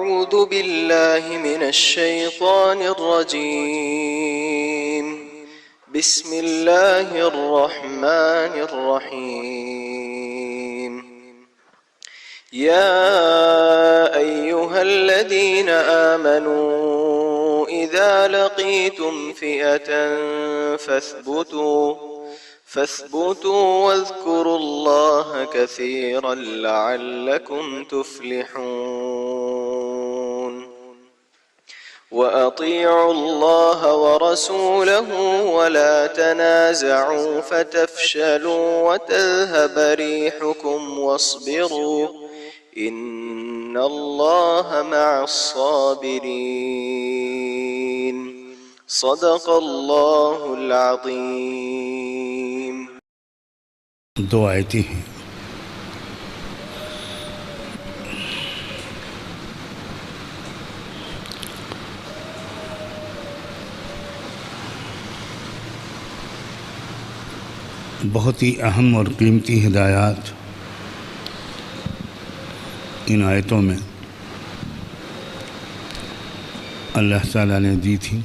أعوذ بالله من الشيطان الرجيم. بسم الله الرحمن الرحيم. يا أيها الذين آمنوا إذا لقيتم فئة فاثبتوا واذكروا الله كثيرا لعلكم تفلحون. وأطيعوا الله ورسوله ولا تنازعوا فتفشلوا وتذهب ريحكم واصبروا إن الله مع الصابرين. صدق الله العظيم. دو آیتیں ہیں. بہت ہی اہم اور قیمتی ہدایات ان آیتوں میں اللہ تعالیٰ نے دی تھی.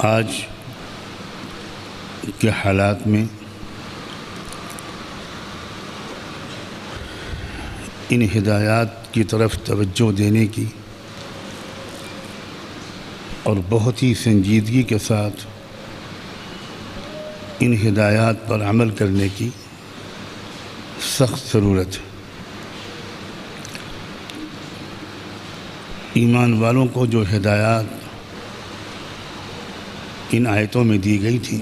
آج کے حالات میں ان ہدایات کی طرف توجہ دینے کی اور بہت ہی سنجیدگی کے ساتھ ان ہدایات پر عمل کرنے کی سخت ضرورت ہے. ایمان والوں کو جو ہدایات ان آیتوں میں دی گئی تھی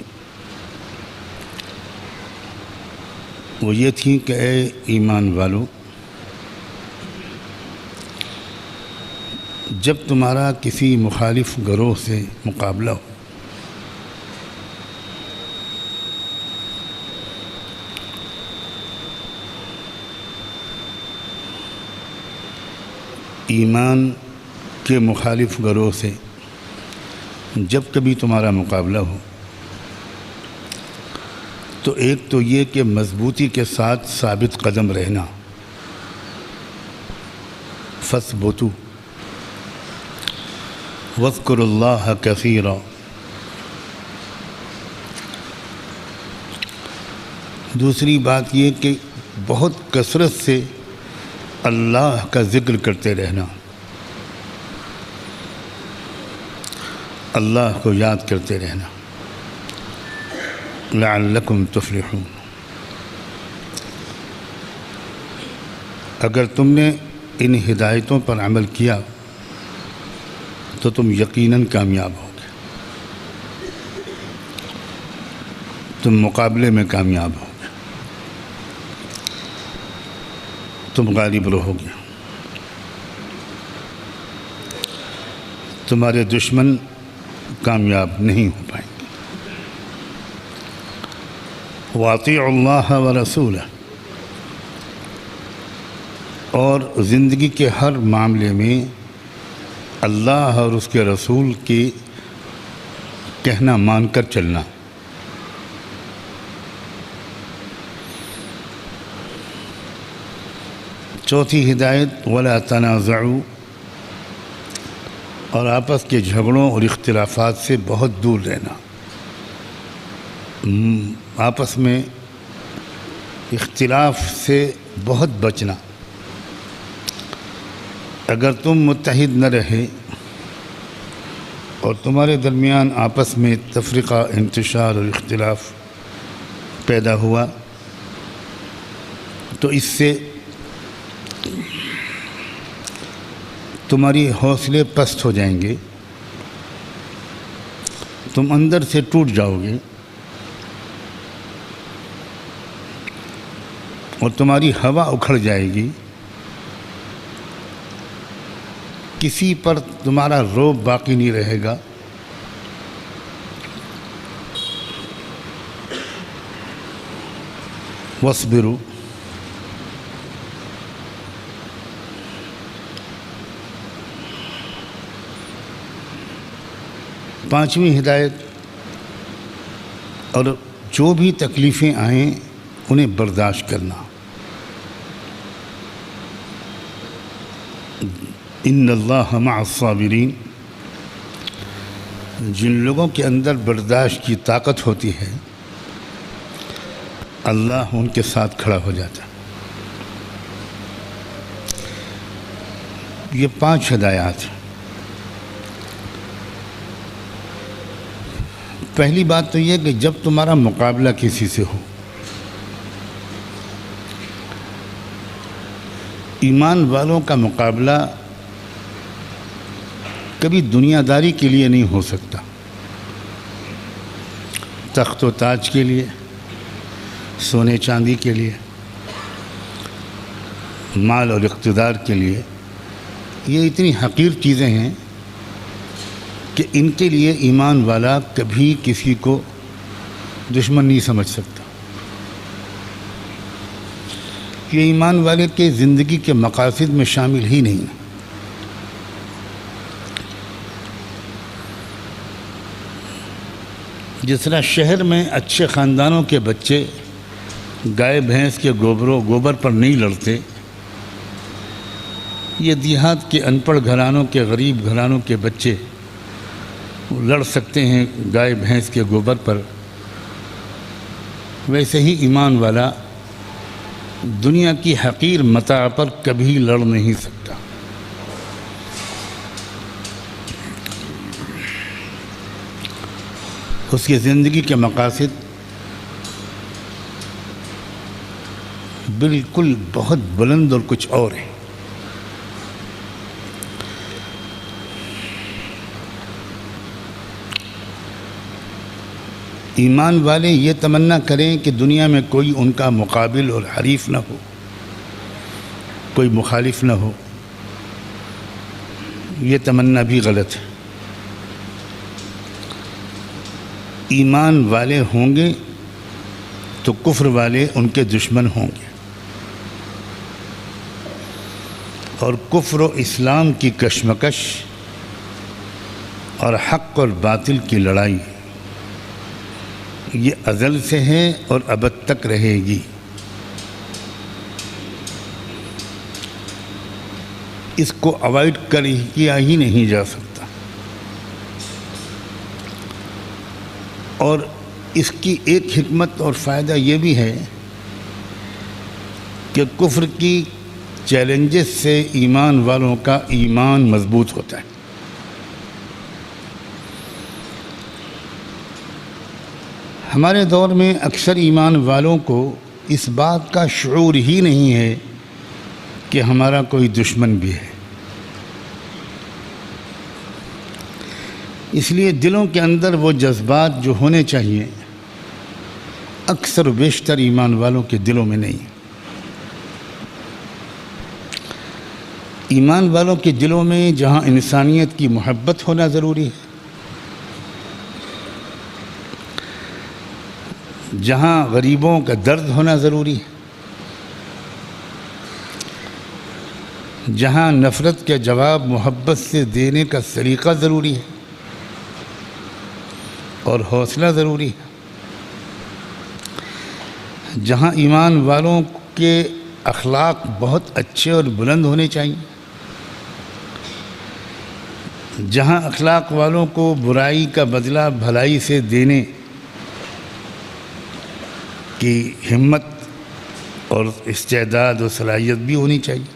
وہ یہ تھی کہ اے ایمان والو، جب تمہارا کسی مخالف گروہ سے مقابلہ ہو ایمان کے مخالف گروہ سے جب کبھی تمہارا مقابلہ ہو تو ایک تو یہ کہ مضبوطی کے ساتھ ثابت قدم رہنا. فاثبتوا واذکروا اللہ کثیرا. دوسری بات یہ کہ بہت کثرت سے اللہ کا ذکر کرتے رہنا، اللہ کو یاد کرتے رہنا. لعلکم تفلحون. اگر تم نے ان ہدایتوں پر عمل کیا تو تم یقیناً کامیاب ہوگے، تم مقابلے میں کامیاب ہوگے، تم غالب رہو گے. تمہارے دشمن کامیاب نہیں ہو پائیں گے. وَأَطِيعُوا اللَّهَ وَرَسُولَهُ. اور زندگی کے ہر معاملے میں اللہ اور اس کے رسول کے کہنا مان کر چلنا. چوتھی ہدایت وَلَا تَنَازَعُوا. اور آپس کے جھگڑوں اور اختلافات سے بہت دور رہنا، آپس میں اختلاف سے بہت بچنا. اگر تم متحد نہ رہے اور تمہارے درمیان آپس میں تفرقہ، انتشار اور اختلاف پیدا ہوا تو اس سے تمہاری حوصلے پست ہو جائیں گے، تم اندر سے ٹوٹ جاؤ گے اور تمہاری ہوا اکھڑ جائے گی. کسی پر تمہارا رعب باقی نہیں رہے گا. وَاصْبِرُوا. پانچویں ہدایت اور جو بھی تکلیفیں آئیں انہیں برداشت کرنا. ان اللہ مع الصابرین. جن لوگوں کے اندر برداشت کی طاقت ہوتی ہے اللہ ان کے ساتھ کھڑا ہو جاتا ہے. یہ 5 ہدایات. پہلی بات تو یہ کہ جب تمہارا مقابلہ کسی سے ہو، ایمان والوں کا مقابلہ کبھی دنیا داری کے لیے نہیں ہو سکتا، تخت و تاج کے لیے، سونے چاندی کے لیے، مال اور اقتدار کے لیے. یہ اتنی حقیر چیزیں ہیں کہ ان کے لیے ایمان والا کبھی کسی کو دشمن نہیں سمجھ سکتا. یہ ایمان والے کے زندگی کے مقاصد میں شامل ہی نہیں. جس طرح شہر میں اچھے خاندانوں کے بچے گائے بھینس کے گوبر پر نہیں لڑتے، یہ دیہات کے ان پڑھ گھرانوں کے غریب گھرانوں کے بچے لڑ سکتے ہیں گائے بھینس کے گوبر پر، ویسے ہی ایمان والا دنیا کی حقیر متاع پر کبھی لڑ نہیں سکتا. اس کی زندگی کے مقاصد بالکل بہت بلند اور کچھ اور ہیں. ایمان والے یہ تمنا کریں کہ دنیا میں کوئی ان کا مقابل اور حریف نہ ہو، کوئی مخالف نہ ہو. یہ تمنا بھی غلط ہے. ایمان والے ہوں گے تو کفر والے ان کے دشمن ہوں گے، اور کفر و اسلام کی کشمکش اور حق اور باطل کی لڑائی یہ ازل سے ہے اور ابد تک رہے گی. اس کو اوائڈ کیا ہی نہیں جا سکتا. اور اس کی ایک حکمت اور فائدہ یہ بھی ہے کہ کفر کی چیلنجز سے ایمان والوں کا ایمان مضبوط ہوتا ہے. ہمارے دور میں اکثر ایمان والوں کو اس بات کا شعور ہی نہیں ہے کہ ہمارا کوئی دشمن بھی ہے. اس لیے دلوں کے اندر وہ جذبات جو ہونے چاہیے اکثر و بیشتر ایمان والوں کے دلوں میں نہیں. ایمان والوں کے دلوں میں جہاں انسانیت کی محبت ہونا ضروری ہے، جہاں غریبوں کا درد ہونا ضروری ہے، جہاں نفرت کے جواب محبت سے دینے کا سلیقہ ضروری ہے اور حوصلہ ضروری ہے، جہاں ایمان والوں کے اخلاق بہت اچھے اور بلند ہونے چاہیے، جہاں اخلاق والوں کو برائی کا بدلہ بھلائی سے دینے کی ہمت اور استعداد و صلاحیت بھی ہونی چاہیے،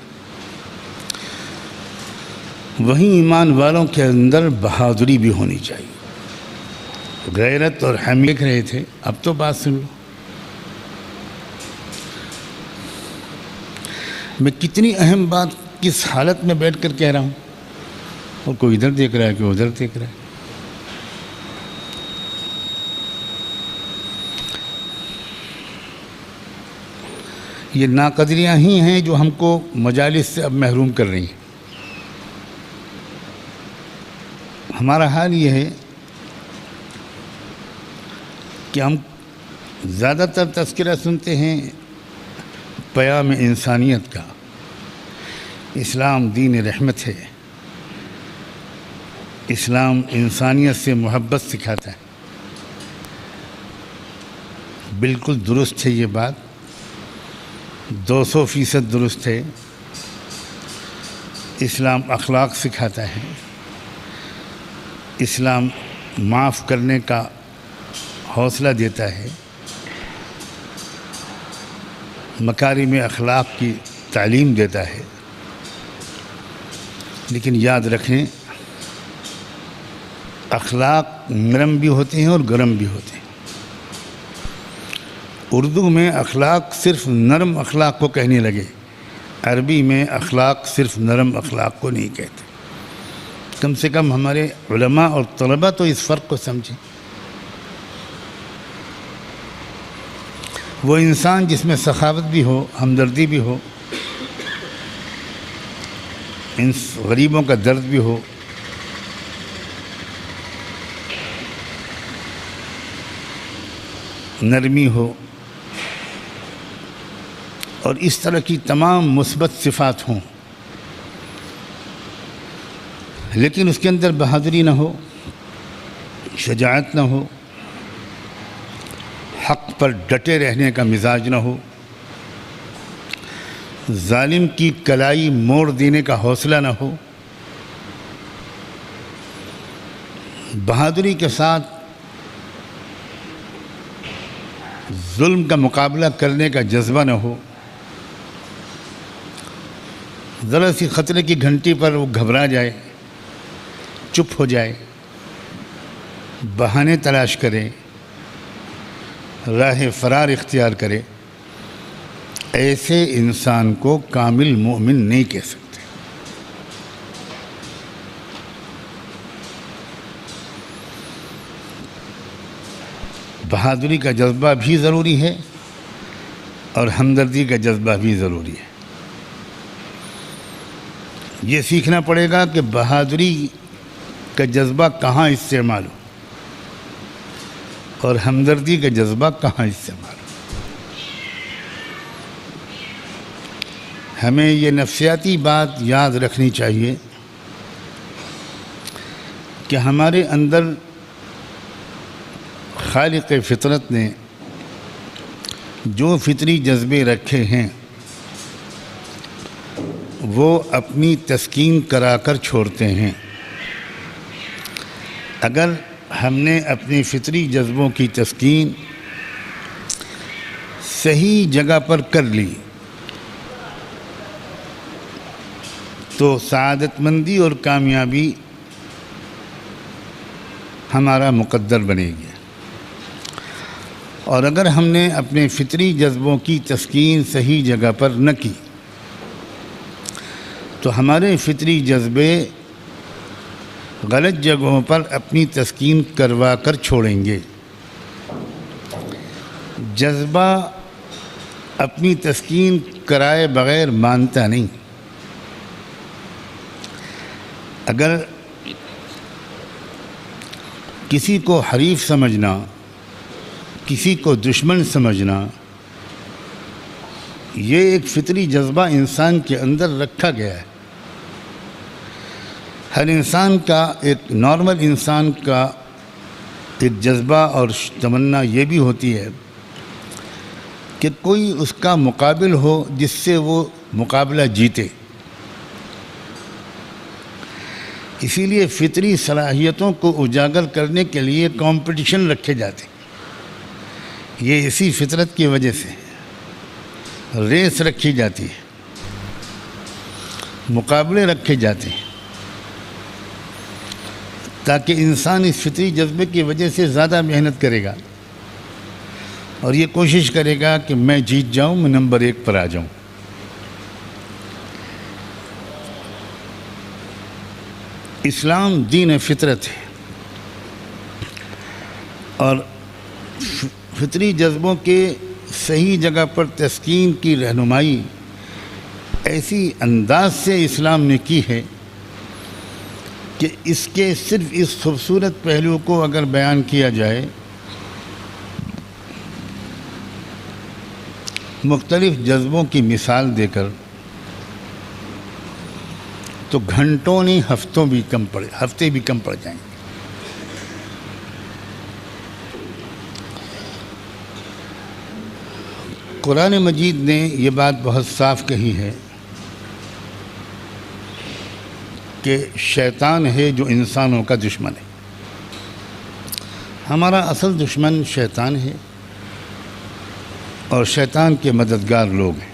وہیں ایمان والوں کے اندر بہادری بھی ہونی چاہیے. غیرت اور حمیت دیکھ رہے تھے، اب تو بات سن لو. میں کتنی اہم بات کس حالت میں بیٹھ کر کہہ رہا ہوں، اور کوئی ادھر دیکھ رہا ہے کوئی ادھر دیکھ رہا ہے. یہ ناقدریاں ہی ہیں جو ہم کو مجالس سے اب محروم کر رہی ہیں. ہمارا حال یہ ہے کہ ہم زیادہ تر تذکرہ سنتے ہیں پیام انسانیت کا. اسلام دین رحمت ہے، اسلام انسانیت سے محبت سکھاتا ہے، بالکل درست ہے، یہ بات 200% درست ہے۔ اسلام اخلاق سکھاتا ہے، اسلام معاف کرنے کا حوصلہ دیتا ہے، مکارم اخلاق کی تعلیم دیتا ہے، لیکن یاد رکھیں اخلاق نرم بھی ہوتے ہیں اور گرم بھی ہوتے ہیں۔ اردو میں اخلاق صرف نرم اخلاق کو کہنے لگے، عربی میں اخلاق صرف نرم اخلاق کو نہیں کہتے۔ کم سے کم ہمارے علماء اور طلباء تو اس فرق کو سمجھیں۔ وہ انسان جس میں سخاوت بھی ہو، ہمدردی بھی ہو، ان غریبوں کا درد بھی ہو، نرمی ہو، اور اس طرح کی تمام مثبت صفات ہوں، لیکن اس کے اندر بہادری نہ ہو، شجاعت نہ ہو، حق پر ڈٹے رہنے کا مزاج نہ ہو، ظالم کی کلائی موڑ دینے کا حوصلہ نہ ہو، بہادری کے ساتھ ظلم کا مقابلہ کرنے کا جذبہ نہ ہو، ذرا سی خطرے کی گھنٹی پر وہ گھبرا جائے، چپ ہو جائے، بہانے تلاش کرے، راہ فرار اختیار کرے، ایسے انسان کو کامل مومن نہیں کہہ سکتے۔ بہادری کا جذبہ بھی ضروری ہے اور ہمدردی کا جذبہ بھی ضروری ہے۔ یہ سیکھنا پڑے گا کہ بہادری کا جذبہ کہاں استعمال ہو اور ہمدردی کا جذبہ کہاں استعمال ہو۔ ہمیں یہ نفسیاتی بات یاد رکھنی چاہیے کہ ہمارے اندر خالق فطرت نے جو فطری جذبے رکھے ہیں وہ اپنی تسکین کرا کر چھوڑتے ہیں۔ اگر ہم نے اپنی فطری جذبوں کی تسکین صحیح جگہ پر کر لی تو سعادت مندی اور کامیابی ہمارا مقدر بنے گی، اور اگر ہم نے اپنے فطری جذبوں کی تسکین صحیح جگہ پر نہ کی تو ہمارے فطری جذبے غلط جگہوں پر اپنی تسکین کروا کر چھوڑیں گے۔ جذبہ اپنی تسکین کرائے بغیر مانتا نہیں۔ اگر کسی کو حریف سمجھنا، کسی کو دشمن سمجھنا، یہ ایک فطری جذبہ انسان کے اندر رکھا گیا ہے۔ ہر انسان کا، ایک نارمل انسان کا ایک جذبہ اور تمنا یہ بھی ہوتی ہے کہ کوئی اس کا مقابل ہو جس سے وہ مقابلہ جیتے۔ اسی لیے فطری صلاحیتوں کو اجاگر کرنے کے لیے کمپٹیشن رکھے جاتے ہیں۔ یہ اسی فطرت کی وجہ سے ریس رکھی جاتی ہے، مقابلے رکھے جاتے ہیں، تاکہ انسان اس فطری جذبے کی وجہ سے زیادہ محنت کرے گا اور یہ کوشش کرے گا کہ میں جیت جاؤں، میں نمبر 1 پر آ جاؤں۔ اسلام دین فطرت ہے اور فطری جذبوں کے صحیح جگہ پر تسکین کی رہنمائی ایسی انداز سے اسلام نے کی ہے کہ اس کے صرف اس خوبصورت پہلو کو اگر بیان کیا جائے مختلف جذبوں کی مثال دے کر تو گھنٹوں نہیں ہفتے بھی کم پڑ جائیں گے۔ قرآن مجید نے یہ بات بہت صاف کہی ہے کہ شیطان ہے جو انسانوں کا دشمن ہے. ہمارا اصل دشمن شیطان ہے اور شیطان کے مددگار لوگ ہیں.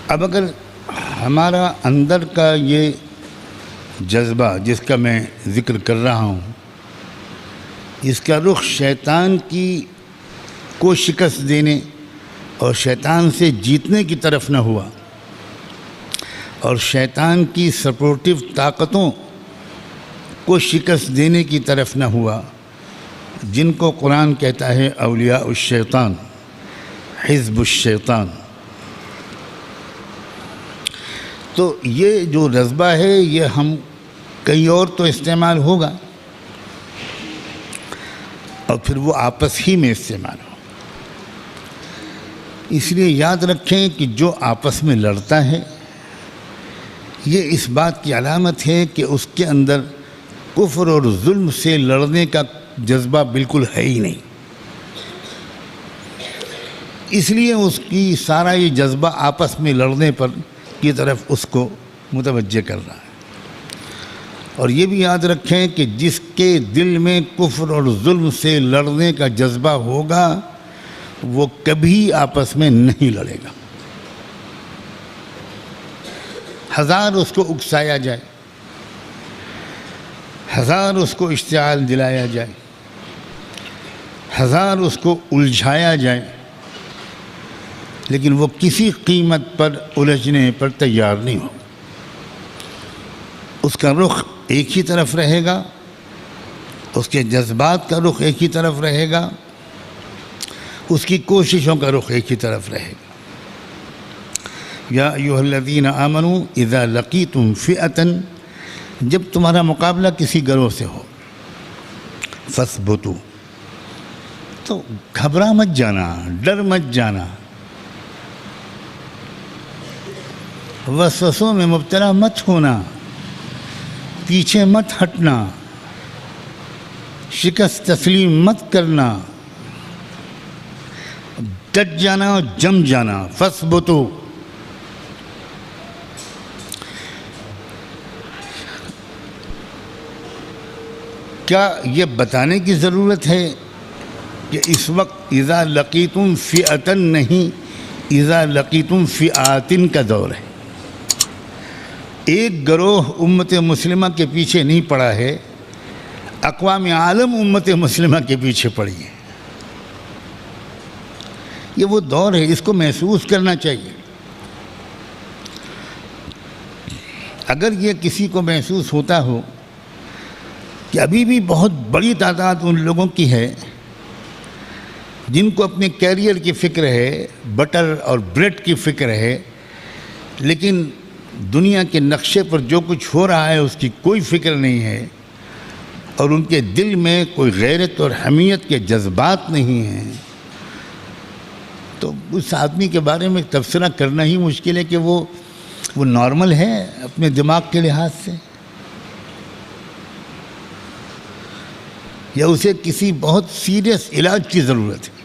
اب اگر ہمارا اندر کا یہ جذبہ جس کا میں ذکر کر رہا ہوں، اس کا رخ شیطان کو شکست دینے اور شیطان سے جیتنے کی طرف نہ ہوا اور شیطان کی سپورٹیو طاقتوں کو شکست دینے کی طرف نہ ہوا، جن کو قرآن کہتا ہے اولیاء الشیطان، حزب الشیطان، تو یہ جو جذبہ ہے یہ ہم کہیں اور تو استعمال ہوگا اور پھر وہ آپس ہی میں استعمال ہو. اس لیے یاد رکھیں کہ جو آپس میں لڑتا ہے یہ اس بات کی علامت ہے کہ اس کے اندر کفر اور ظلم سے لڑنے کا جذبہ بالکل ہے ہی نہیں. اس لیے اس کی سارا یہ جذبہ آپس میں لڑنے پر کی طرف اس کو متوجہ کر رہا ہے. اور یہ بھی یاد رکھیں کہ جس کے دل میں کفر اور ظلم سے لڑنے کا جذبہ ہوگا وہ کبھی آپس میں نہیں لڑے گا. ہزار اس کو اکسایا جائے، ہزار اس کو اشتعال دلایا جائے، ہزار اس کو الجھایا جائے، لیکن وہ کسی قیمت پر الجھنے پر تیار نہیں ہو. اس کا رخ ایک ہی طرف رہے گا، اس کے جذبات کا رخ ایک ہی طرف رہے گا، اس کی کوششوں کا رخ ایک ہی طرف رہے گا. یا ایھا الذین آمنوا اذا لقیتم فئۃ، جب تمہارا مقابلہ کسی گروہ سے ہو، فاثبتوا، تو گھبرا مت جانا، ڈر مت جانا، وسوسوں میں مبتلا مت ہونا، پیچھے مت ہٹنا، شکست تسلیم مت کرنا، ڈٹ جانا اور جم جانا. فاثبتوا، کیا یہ بتانے کی ضرورت ہے کہ اس وقت اذا لقیتم فئۃ نہیں، اذا لقیتم فئات کا دور ہے. ایک گروہ امت مسلمہ کے پیچھے نہیں پڑا ہے، اقوام عالم امت مسلمہ کے پیچھے پڑی ہے. یہ وہ دور ہے، اس کو محسوس کرنا چاہیے. اگر یہ کسی کو محسوس ہوتا ہو کہ ابھی بھی بہت بڑی تعداد ان لوگوں کی ہے جن کو اپنے کیریئر کی فکر ہے، بٹر اور بریڈ کی فکر ہے، لیکن دنیا کے نقشے پر جو کچھ ہو رہا ہے اس کی کوئی فکر نہیں ہے، اور ان کے دل میں کوئی غیرت اور حمیت کے جذبات نہیں ہیں، تو اس آدمی کے بارے میں تبصرہ کرنا ہی مشکل ہے کہ وہ نارمل ہے اپنے دماغ کے لحاظ سے، یا اسے کسی بہت سیریس علاج کی ضرورت ہے.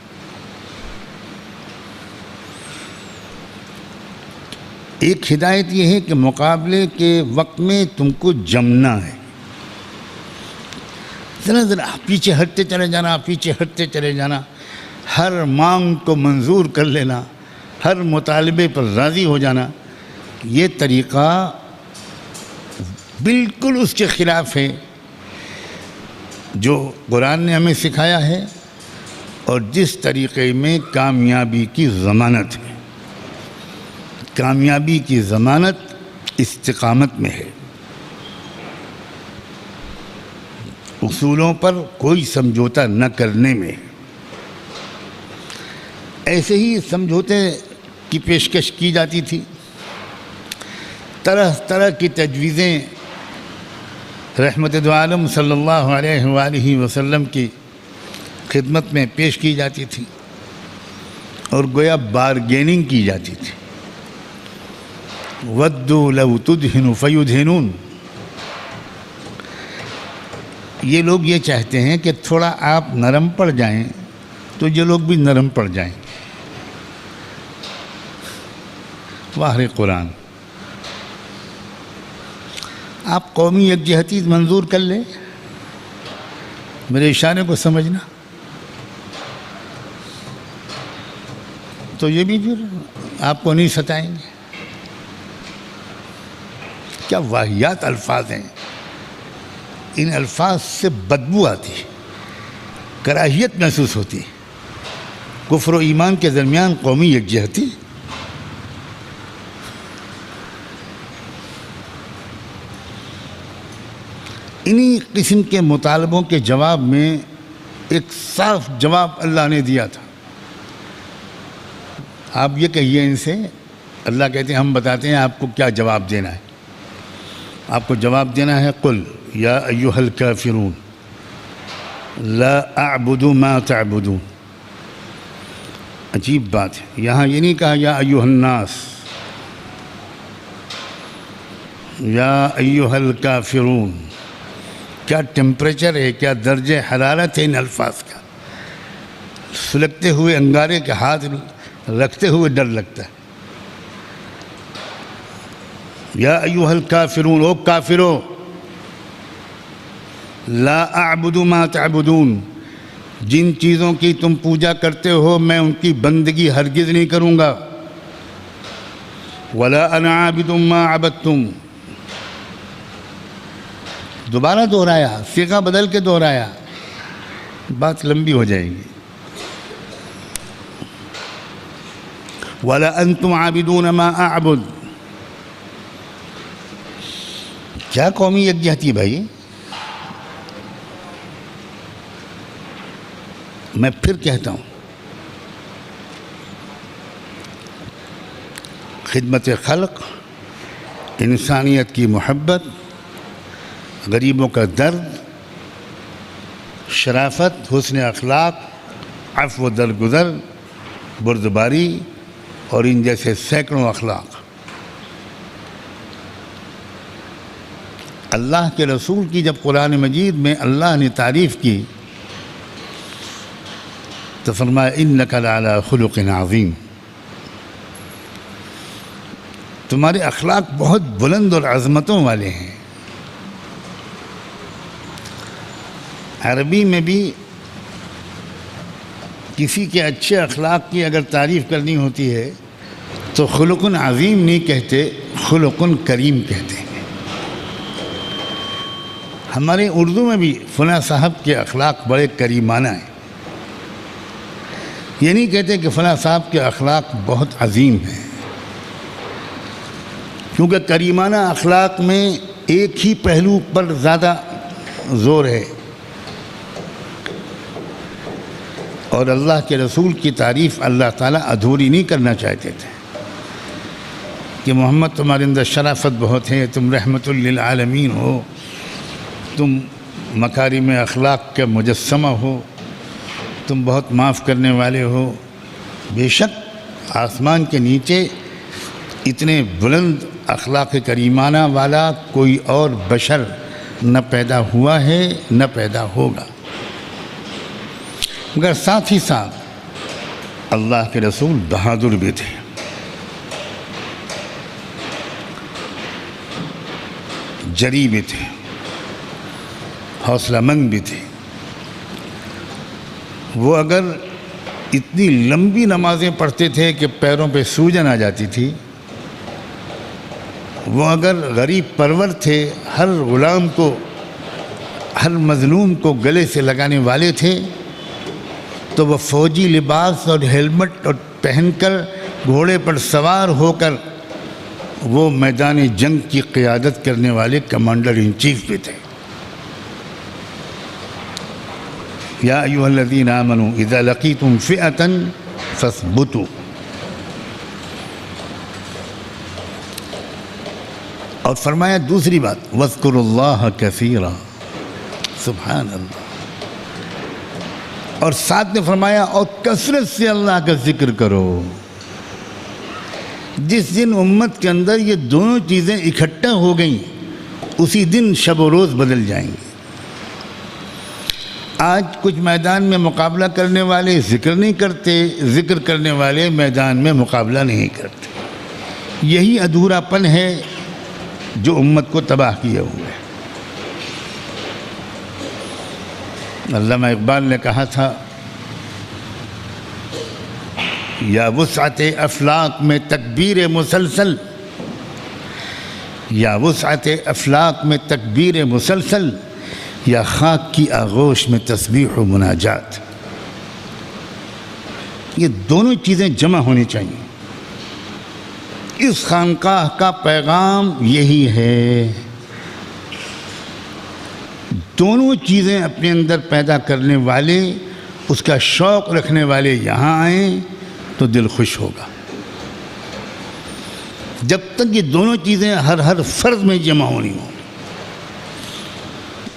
ایک ہدایت یہ ہے کہ مقابلے کے وقت میں تم کو جمنا ہے، ذرا ذرا پیچھے ہٹتے چلے جانا، پیچھے ہٹتے چلے جانا، ہر مانگ کو منظور کر لینا، ہر مطالبے پر راضی ہو جانا. یہ طریقہ بالکل اس کے خلاف ہے جو قرآن نے ہمیں سکھایا ہے اور جس طریقے میں کامیابی کی ضمانت ہے. کامیابی کی ضمانت استقامت میں ہے، اصولوں پر کوئی سمجھوتا نہ کرنے میں. ایسے ہی سمجھوتے کی پیشکش کی جاتی تھی، طرح طرح کی تجویزیں رحمت دو عالم صلی اللہ علیہ وآلہ وسلم کی خدمت میں پیش کی جاتی تھی اور گویا بارگیننگ کی جاتی تھی. وَدُّوا لَوْ تُدْهِنُ فَيُدْهِنُونَ، یہ لوگ یہ چاہتے ہیں کہ تھوڑا آپ نرم پڑ جائیں تو یہ لوگ بھی نرم پڑ جائیں گے۔ واہ قرآن، آپ قومی یکجہتی منظور کر لیں، میرے اشارے کو سمجھنا، تو یہ بھی پھر آپ کو نہیں ستائیں گے۔ کیا واہیات الفاظ ہیں، ان الفاظ سے بدبو آتی، کراہیت محسوس ہوتی۔ کفر و ایمان کے درمیان قومی یکجہتی، انہی قسم کے مطالبوں کے جواب میں ایک صاف جواب اللہ نے دیا تھا۔ آپ یہ کہیے ان سے، اللہ کہتے ہیں ہم بتاتے ہیں آپ کو کیا جواب دینا ہے۔ آپ کو جواب دینا ہے قل یا ایھا الکافرون لا اعبد ما تعبدون۔ عجیب بات ہے، یہاں یہ نہیں کہا یا ایھا الناس، یا ایھا الکافرون۔ کیا ٹیمپریچر ہے، کیا درجہ حرارت ہے ان الفاظ کا، سلگتے ہوئے انگارے کے ہاتھ رکھتے ہوئے ڈر لگتا ہے۔ یا ایھا الکافرون، او کافرو، لا اعبد ما تعبدون، جن چیزوں کی تم پوجا کرتے ہو میں ان کی بندگی ہرگز نہیں کروں گا۔ ولا انا عابد ما عبدتم، دوبارہ دہرایا، صیغہ بدل کے دہرایا، بات لمبی ہو جائے گی۔ ولا انتم عابدون ما اعبد، کیا قومی یکجہتی بھائی؟ میں پھر کہتا ہوں، خدمت خلق، انسانیت کی محبت، غریبوں کا درد، شرافت، حسن اخلاق، عفو و درگزر، بردباری اور ان جیسے سینکڑوں اخلاق۔ اللہ کے رسول کی جب قرآن مجید میں اللہ نے تعریف کی تو فرمایا انک لعلی خلق عظیم، تمہارے اخلاق بہت بلند اور عظمتوں والے ہیں۔ عربی میں بھی کسی کے اچھے اخلاق کی اگر تعریف کرنی ہوتی ہے تو خلق عظیم نہیں کہتے، خلق کریم کہتے ہیں۔ ہمارے اردو میں بھی فلاں صاحب کے اخلاق بڑے کریمانہ ہیں، یہ نہیں کہتے کہ فلاں صاحب کے اخلاق بہت عظیم ہیں، کیونکہ کریمانہ اخلاق میں ایک ہی پہلو پر زیادہ زور ہے، اور اللہ کے رسول کی تعریف اللہ تعالیٰ ادھوری نہیں کرنا چاہتے تھے کہ محمد تمہارے اندر شرافت بہت ہے، تم رحمت للعالمین ہو، تم مکارم اخلاق کے مجسمہ ہو، تم بہت معاف کرنے والے ہو۔ بے شک آسمان کے نیچے اتنے بلند اخلاق کریمانہ والا کوئی اور بشر نہ پیدا ہوا ہے نہ پیدا ہوگا، مگر ساتھ ہی ساتھ اللہ کے رسول بہادر بھی تھے، جری بھی تھے، حوصلہ مند بھی تھے۔ وہ اگر اتنی لمبی نمازیں پڑھتے تھے کہ پیروں پہ سوجن آ جاتی تھی، وہ اگر غریب پرور تھے، ہر غلام کو، ہر مظلوم کو گلے سے لگانے والے تھے، تو وہ فوجی لباس اور ہیلمٹ اور پہن کر گھوڑے پر سوار ہو کر وہ میدان جنگ کی قیادت کرنے والے کمانڈر ان چیف بھی تھے۔ یا ایھا الذین آمنوا اذا لقیتم فئۃ فاثبتوا، اور فرمایا دوسری بات واذکروا اللہ کثیرا، سبحان اللہ، اور ساتھ نے فرمایا اور کثرت سے اللہ کا ذکر کرو۔ جس دن امت کے اندر یہ دونوں چیزیں اکٹھا ہو گئیں اسی دن شب و روز بدل جائیں گے۔ آج کچھ میدان میں مقابلہ کرنے والے ذکر نہیں کرتے، ذکر کرنے والے میدان میں مقابلہ نہیں کرتے۔ یہی ادھورا پن ہے جو امت کو تباہ کیے ہوئے ہے۔ علامہ اقبال نے کہا تھا، یا وسعت افلاک میں تکبیر مسلسل، یا وسعت افلاک میں تکبیر مسلسل، یا خاک کی آغوش میں تسبیح و مناجات۔ یہ دونوں چیزیں جمع ہونی چاہیے۔ اس خانقاہ کا پیغام یہی ہے، دونوں چیزیں اپنے اندر پیدا کرنے والے، اس کا شوق رکھنے والے یہاں آئیں تو دل خوش ہوگا۔ جب تک یہ دونوں چیزیں ہر فرد میں جمع ہونی ہوں،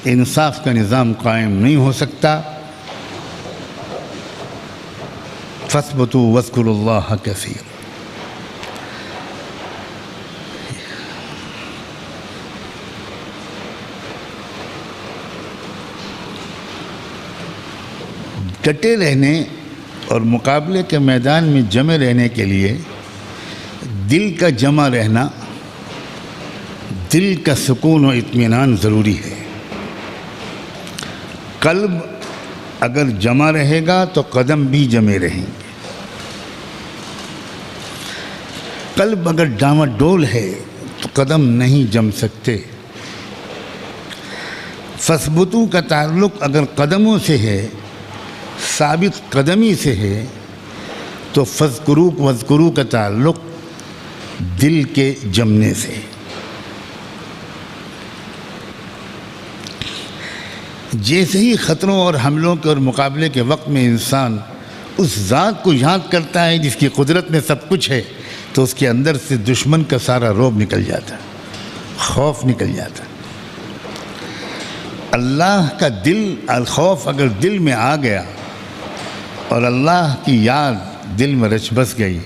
انصاف کا نظام قائم نہیں ہو سکتا۔ فَاثْبُتُوا وَاذْكُرُوا اللَّهَ كَثِيرًا۔ ڈٹے رہنے اور مقابلے کے میدان میں جمے رہنے کے لیے دل کا جمع رہنا، دل کا سکون و اطمینان ضروری ہے۔ قلب اگر جمع رہے گا تو قدم بھی جمے رہیں گے۔ قلب اگر ڈاواڈول ہے تو قدم نہیں جم سکتے۔ فثبتو کا تعلق اگر قدموں سے ہے، ثابت قدمی سے ہے، تو وذکرو کا تعلق دل کے جمنے سے۔ جیسے ہی خطروں اور حملوں کے اور مقابلے کے وقت میں انسان اس ذات کو یاد کرتا ہے جس کی قدرت میں سب کچھ ہے، تو اس کے اندر سے دشمن کا سارا رعب نکل جاتا ہے، خوف نکل جاتا ہے۔ اللہ کا دل، الخوف اگر دل میں آ گیا اور اللہ کی یاد دل میں رچ بس گئی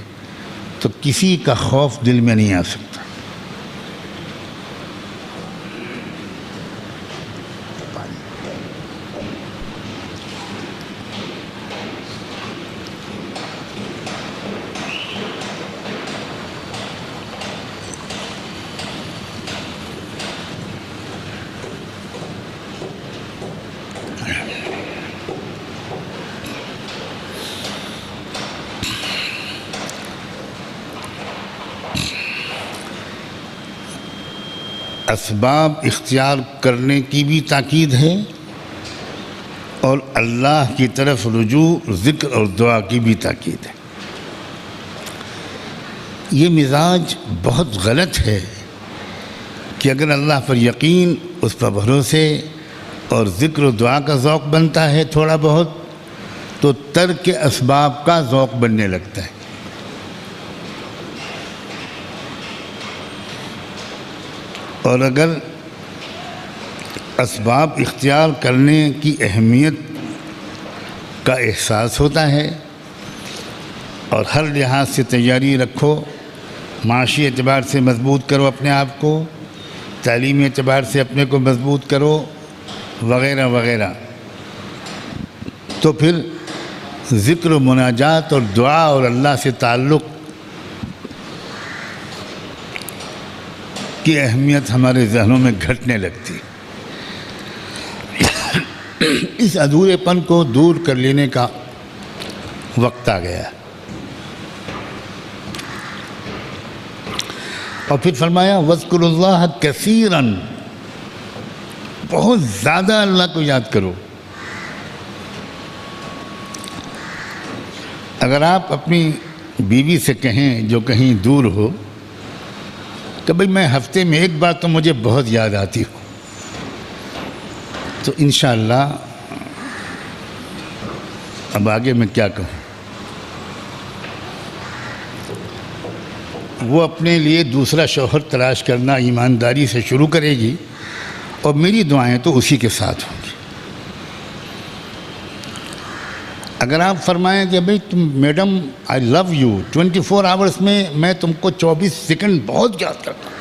تو کسی کا خوف دل میں نہیں آ سکتا۔ اسباب اختیار کرنے کی بھی تاکید ہے اور اللہ کی طرف رجوع، ذکر اور دعا کی بھی تاکید ہے۔ یہ مزاج بہت غلط ہے کہ اگر اللہ پر یقین، اس پر بھروسے اور ذکر و دعا کا ذوق بنتا ہے تھوڑا بہت، تو ترک اسباب کا ذوق بننے لگتا ہے۔ اور اگر اسباب اختیار کرنے کی اہمیت کا احساس ہوتا ہے اور ہر لحاظ سے تیاری رکھو، معاشی اعتبار سے مضبوط کرو اپنے آپ کو، تعلیمی اعتبار سے اپنے کو مضبوط کرو، وغیرہ وغیرہ، تو پھر ذکر و مناجات اور دعا اور اللہ سے تعلق کی اہمیت ہمارے ذہنوں میں گھٹنے لگتی۔ اس ادھورے پن کو دور کر لینے کا وقت آ گیا۔ اور پھر فرمایا وَاذْكُرُوا اللَّهَ كَثِيرًا، بہت زیادہ اللہ کو یاد کرو۔ اگر آپ اپنی بیوی سے کہیں جو کہیں دور ہو کہ بھئی میں ہفتے میں ایک بار تو مجھے بہت یاد آتی ہوں، تو انشاءاللہ اب آگے میں کیا کہوں، وہ اپنے لیے دوسرا شوہر تلاش کرنا ایمانداری سے شروع کرے گی اور میری دعائیں تو اسی کے ساتھ ہوں گی۔ اگر آپ فرمائیں کہ بھئی تم madam I love you 24 hours میں تم کو 24 سیکنڈ بہت یاد کرتا ہوں،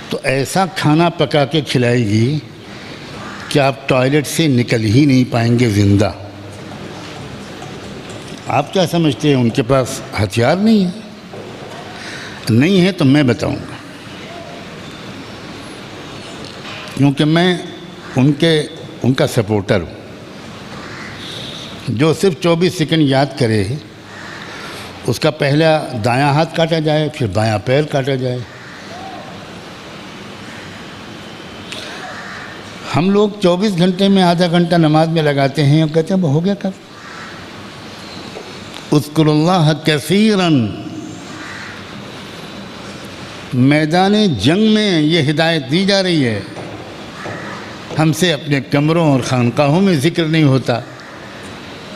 تو ایسا کھانا پکا کے کھلائے گی کہ آپ ٹوائلٹ سے نکل ہی نہیں پائیں گے زندہ۔ آپ کیا سمجھتے ہیں ان کے پاس ہتھیار نہیں ہے؟ نہیں ہے تو میں بتاؤں گا، کیونکہ میں ان کا سپورٹر ہوں۔ جو صرف 24 سیکنڈ یاد کرے اس کا پہلا دایاں ہاتھ کاٹا جائے، پھر بایاں پیر کاٹا جائے۔ ہم لوگ 24 گھنٹے میں آدھا گھنٹہ نماز میں لگاتے ہیں اور کہتے ہیں وہ ہو گیا کب؟ اذکروا اللہ کثیراً۔ میدان جنگ میں یہ ہدایت دی جا رہی ہے، ہم سے اپنے کمروں اور خانقاہوں میں ذکر نہیں ہوتا،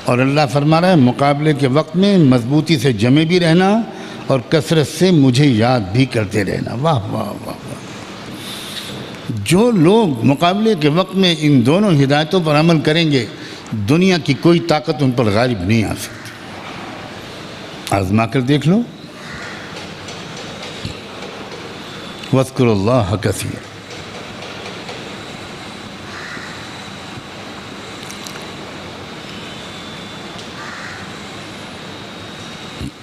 اور اللہ فرما رہا ہے مقابلے کے وقت میں مضبوطی سے جمے بھی رہنا اور کثرت سے مجھے یاد بھی کرتے رہنا۔ واہ واہ واہ واہ! جو لوگ مقابلے کے وقت میں ان دونوں ہدایتوں پر عمل کریں گے، دنیا کی کوئی طاقت ان پر غالب نہیں آ سکتی۔ آزما کر دیکھ لو۔ وَاذْكُرُوا اللَّهَ كَثِيرًا۔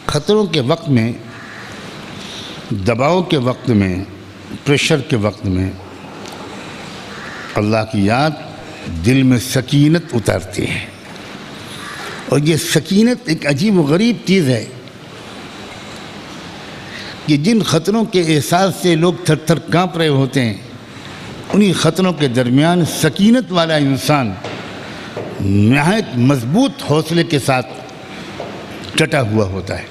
خطروں کے وقت میں، دباؤ کے وقت میں، پریشر کے وقت میں اللہ کی یاد دل میں سکینت اتارتی ہے، اور یہ سکینت ایک عجیب و غریب چیز ہے کہ جن خطروں کے احساس سے لوگ تھر تھر کانپ رہے ہوتے ہیں، انہی خطروں کے درمیان سکینت والا انسان نہایت مضبوط حوصلے کے ساتھ ڈٹا ہوا ہوتا ہے۔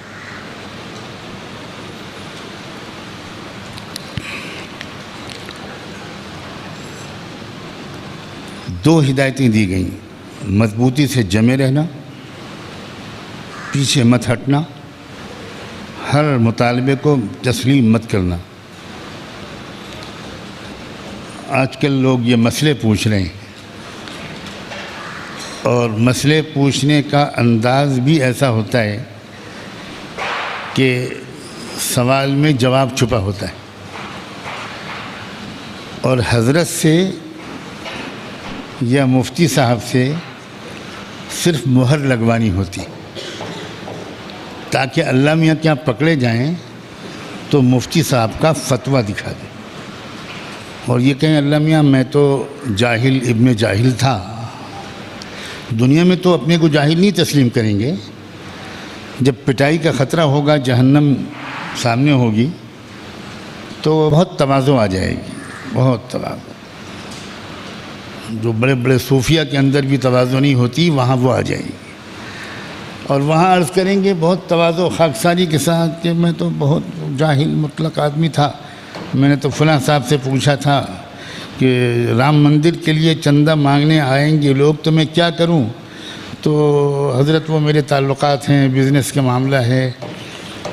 دو ہدایتیں دی گئیں، مضبوطی سے جمے رہنا، پیچھے مت ہٹنا، ہر مطالبے کو تسلیم مت کرنا۔ آج کل لوگ یہ مسئلے پوچھ رہے ہیں، اور مسئلے پوچھنے کا انداز بھی ایسا ہوتا ہے کہ سوال میں جواب چھپا ہوتا ہے، اور حضرت سے یا مفتی صاحب سے صرف مہر لگوانی ہوتی تاکہ اللہ میاں کیا پکڑے جائیں تو مفتی صاحب کا فتویٰ دکھا دیں، اور یہ کہیں اللہ میاں میں تو جاہل ابن جاہل تھا۔ دنیا میں تو اپنے کو جاہل نہیں تسلیم کریں گے، جب پٹائی کا خطرہ ہوگا، جہنم سامنے ہوگی، تو بہت تواضع آ جائے گی، بہت تواضع۔ جو بڑے بڑے صوفیہ کے اندر بھی تواضع نہیں ہوتی، وہاں وہ آ جائے گی، اور وہاں عرض کریں گے بہت تواضع خاکساری کے ساتھ کہ میں تو بہت جاہل مطلق آدمی تھا، میں نے تو فلاں صاحب سے پوچھا تھا کہ رام مندر کے لیے چندہ مانگنے آئیں گے لوگ تو میں کیا کروں، تو حضرت وہ میرے تعلقات ہیں، بزنس کا معاملہ ہے،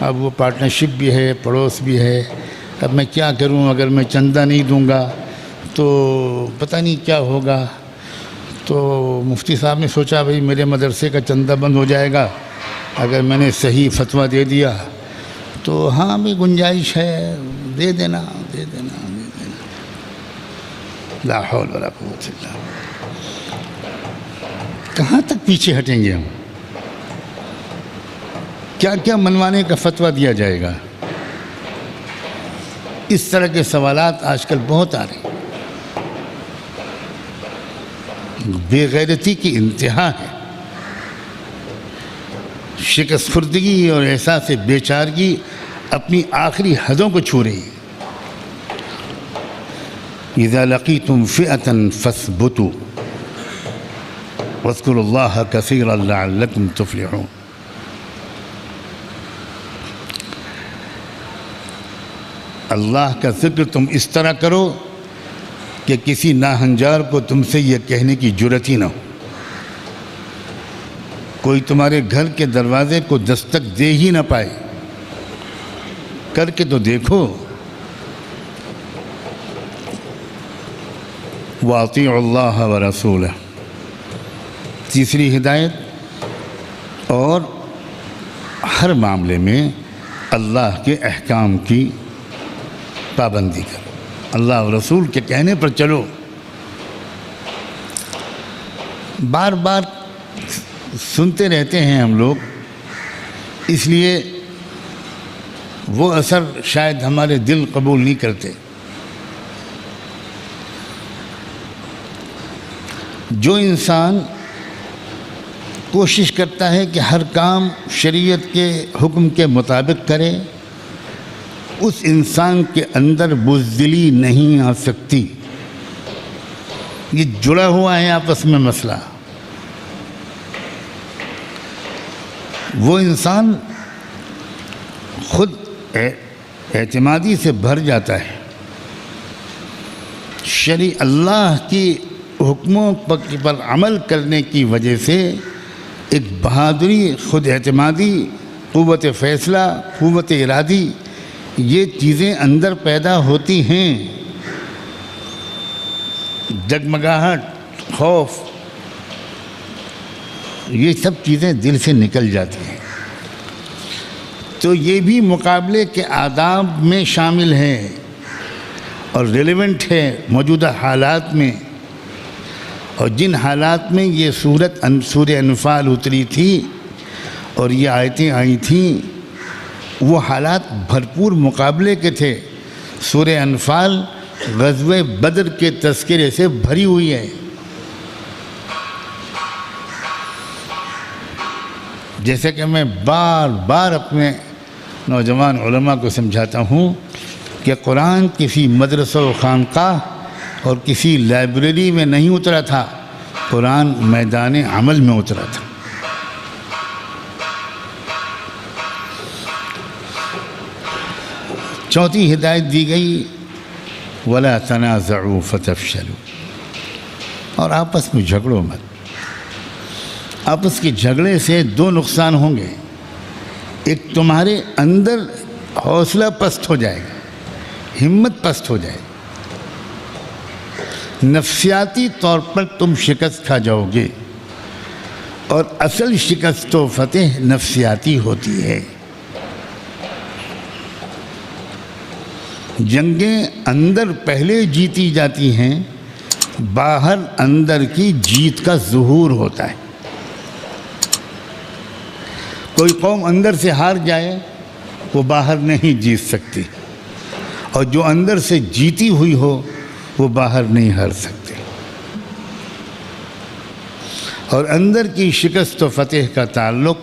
اب وہ پارٹنرشپ بھی ہے، پڑوس بھی ہے، اب میں کیا کروں، اگر میں چندہ نہیں دوں گا تو پتہ نہیں کیا ہوگا۔ تو مفتی صاحب نے سوچا بھئی میرے مدرسے کا چندہ بند ہو جائے گا اگر میں نے صحیح فتویٰ دے دیا، تو ہاں بھی گنجائش ہے، دے دینا دے دینا دے دینا۔ لا حول ولا قوت الا باللہ۔ کہاں تک پیچھے ہٹیں گے ہم؟ کیا کیا منوانے کا فتویٰ دیا جائے گا؟ اس طرح کے سوالات آج کل بہت آ رہے ہیں۔ بے غیرتی کی انتہا ہے، شکست خوردگی اور احساس بے چارگی اپنی آخری حدوں کو چھو رہی ہے۔ اذا لقیتم فئة فاثبتوا واذکروا اللہ کثیرا لعلکم تفلحون۔ اللہ کا ذکر تم اس طرح کرو کہ کسی ناہنجار کو تم سے یہ کہنے کی جرأت ہی نہ ہو، کوئی تمہارے گھر کے دروازے کو دستک دے ہی نہ پائے، کر کے تو دیکھو۔ وَأَطِيعُوا اللَّهَ وَرَسُولَهُ، تیسری ہدایت، اور ہر معاملے میں اللہ کے احکام کی پابندی کرو، اللہ و رسول کے کہنے پر چلو۔ بار بار سنتے رہتے ہیں ہم لوگ، اس لیے وہ اثر شاید ہمارے دل قبول نہیں کرتے۔ جو انسان کوشش کرتا ہے کہ ہر کام شریعت کے حکم کے مطابق کرے، اس انسان کے اندر بزدلی نہیں آ سکتی۔ یہ جڑا ہوا ہے آپس میں مسئلہ۔ وہ انسان خود اعتمادی سے بھر جاتا ہے، اللہ کی حکموں پر عمل کرنے کی وجہ سے ایک بہادری، خود اعتمادی، قوت فیصلہ، قوت ارادی، یہ چیزیں اندر پیدا ہوتی ہیں۔ جگمگاہٹ، خوف، یہ سب چیزیں دل سے نکل جاتی ہیں۔ تو یہ بھی مقابلے کے آداب میں شامل ہے اور ریلیونٹ ہے موجودہ حالات میں، اور جن حالات میں یہ سورہ انفال اتری تھی اور یہ آیتیں آئی تھیں، وہ حالات بھرپور مقابلے کے تھے۔ سورہ انفال غزوہ بدر کے تذکرے سے بھری ہوئی ہے۔ جیسے کہ میں بار بار اپنے نوجوان علماء کو سمجھاتا ہوں کہ قرآن کسی مدرسہ و خانقاہ اور کسی لائبریری میں نہیں اترا تھا، قرآن میدان عمل میں اترا تھا۔ چوتھی ہدایت دی گئی، وَلَا تَنَازَعُوا فَتَفْشَلُوا، اور آپس میں جھگڑو مت۔ آپس کے جھگڑے سے دو نقصان ہوں گے، ایک تمہارے اندر حوصلہ پست ہو جائے گا، ہمت پست ہو جائے گی، نفسیاتی طور پر تم شکست کھا جاؤ گے، اور اصل شکست و فتح نفسیاتی ہوتی ہے۔ جنگیں اندر پہلے جیتی جاتی ہیں، باہر اندر کی جیت کا ظہور ہوتا ہے۔ کوئی قوم اندر سے ہار جائے وہ باہر نہیں جیت سکتی، اور جو اندر سے جیتی ہوئی ہو وہ باہر نہیں ہار سکتے۔ اور اندر کی شکست و فتح کا تعلق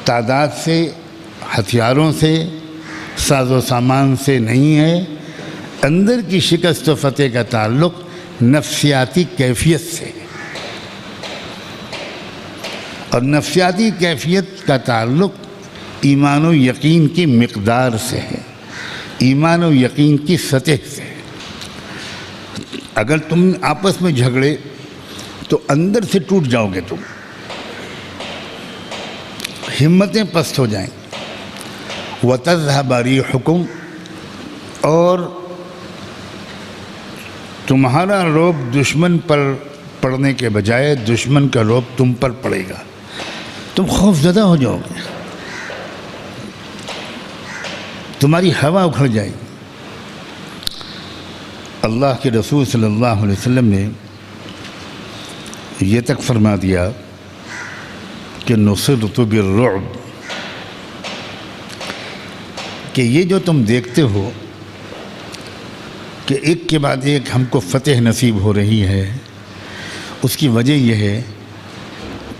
تعداد سے، ہتھیاروں سے، ساز و سامان سے نہیں ہے۔ اندر کی شکست و فتح کا تعلق نفسیاتی کیفیت سے، اور نفسیاتی کیفیت کا تعلق ایمان و یقین کی مقدار سے ہے، ایمان و یقین کی سطح سے۔ اگر تم آپس میں جھگڑے تو اندر سے ٹوٹ جاؤ گے، تم ہمتیں پست ہو جائیں۔ وَتَذْهَبَ رِيحُكُمْ، اور تمہارا رعب دشمن پر پڑنے کے بجائے دشمن کا رعب تم پر پڑے گا، تم خوف زدہ ہو جاؤ گے، تمہاری ہوا اکھڑ جائے گی۔ اللہ کے رسول صلی اللہ علیہ وسلم نے یہ تک فرما دیا کہ نصرت بالرعب، کہ یہ جو تم دیکھتے ہو کہ ایک کے بعد ایک ہم کو فتح نصیب ہو رہی ہے، اس کی وجہ یہ ہے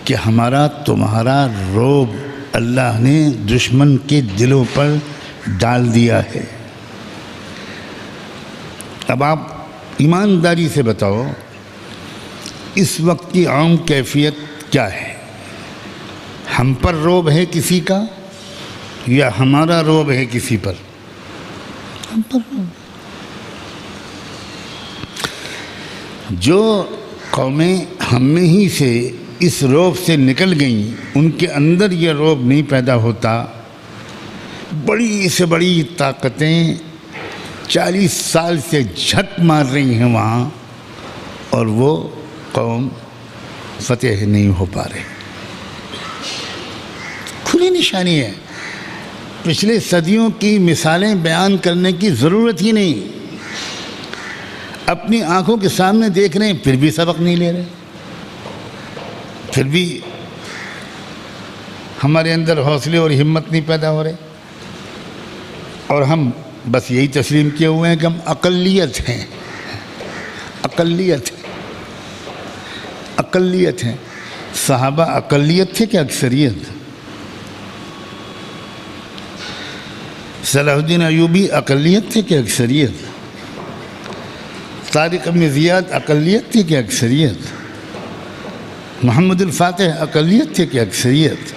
کہ ہمارا تمہارا رعب اللہ نے دشمن کے دلوں پر ڈال دیا ہے۔ اب آپ ایمانداری سے بتاؤ، اس وقت کی عام کیفیت کیا ہے؟ ہم پر رعب ہے کسی کا، یا ہمارا رعب ہے کسی پر؟ ہم پر رعب۔ جو قومیں ہم میں ہی سے اس رعب سے نکل گئیں، ان کے اندر یہ رعب نہیں پیدا ہوتا۔ بڑی سے بڑی طاقتیں 40 سال سے جھک مار رہی ہیں وہاں، اور وہ قوم فتح نہیں ہو پا رہے۔ کھلی نشانی ہے، پچھلے صدیوں کی مثالیں بیان کرنے کی ضرورت ہی نہیں۔ اپنی آنکھوں کے سامنے دیکھ رہے ہیں پھر بھی سبق نہیں لے رہے، پھر بھی ہمارے اندر حوصلے اور ہمت نہیں پیدا ہو رہے، اور ہم بس یہی تسلیم کیے ہوئے ہیں کہ ہم اقلیت ہیں، اقلیت ہیں۔ صحابہ اقلیت تھے کہ اکثریت؟ صلاح الدین ایوبی اقلیت تھے کہ اکثریت؟ طارق بن زیاد اقلیت تھے کہ اکثریت؟ محمد الفاتح اقلیت تھے کہ اکثریت؟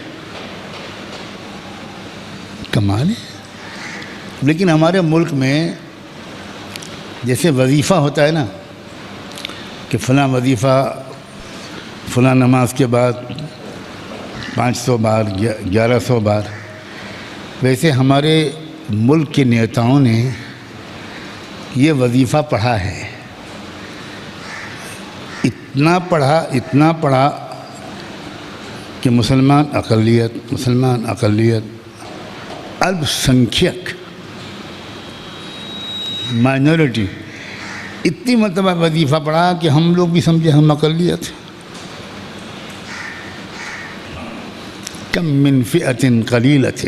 کمال ہے۔ لیکن ہمارے ملک میں جیسے وظیفہ ہوتا ہے نا کہ فلاں وظیفہ فلاں نماز کے بعد 500 بار 1100 بار، ویسے ہمارے ملک کے نیتاؤں نے یہ وظیفہ پڑھا ہے، اتنا پڑھا کہ مسلمان اقلیت الپ سنکھیک مائنورٹی اتنی مرتبہ وظیفہ پڑھا کہ ہم لوگ بھی سمجھے ہم اقلیت۔ کم من فئۃ قلیلۃ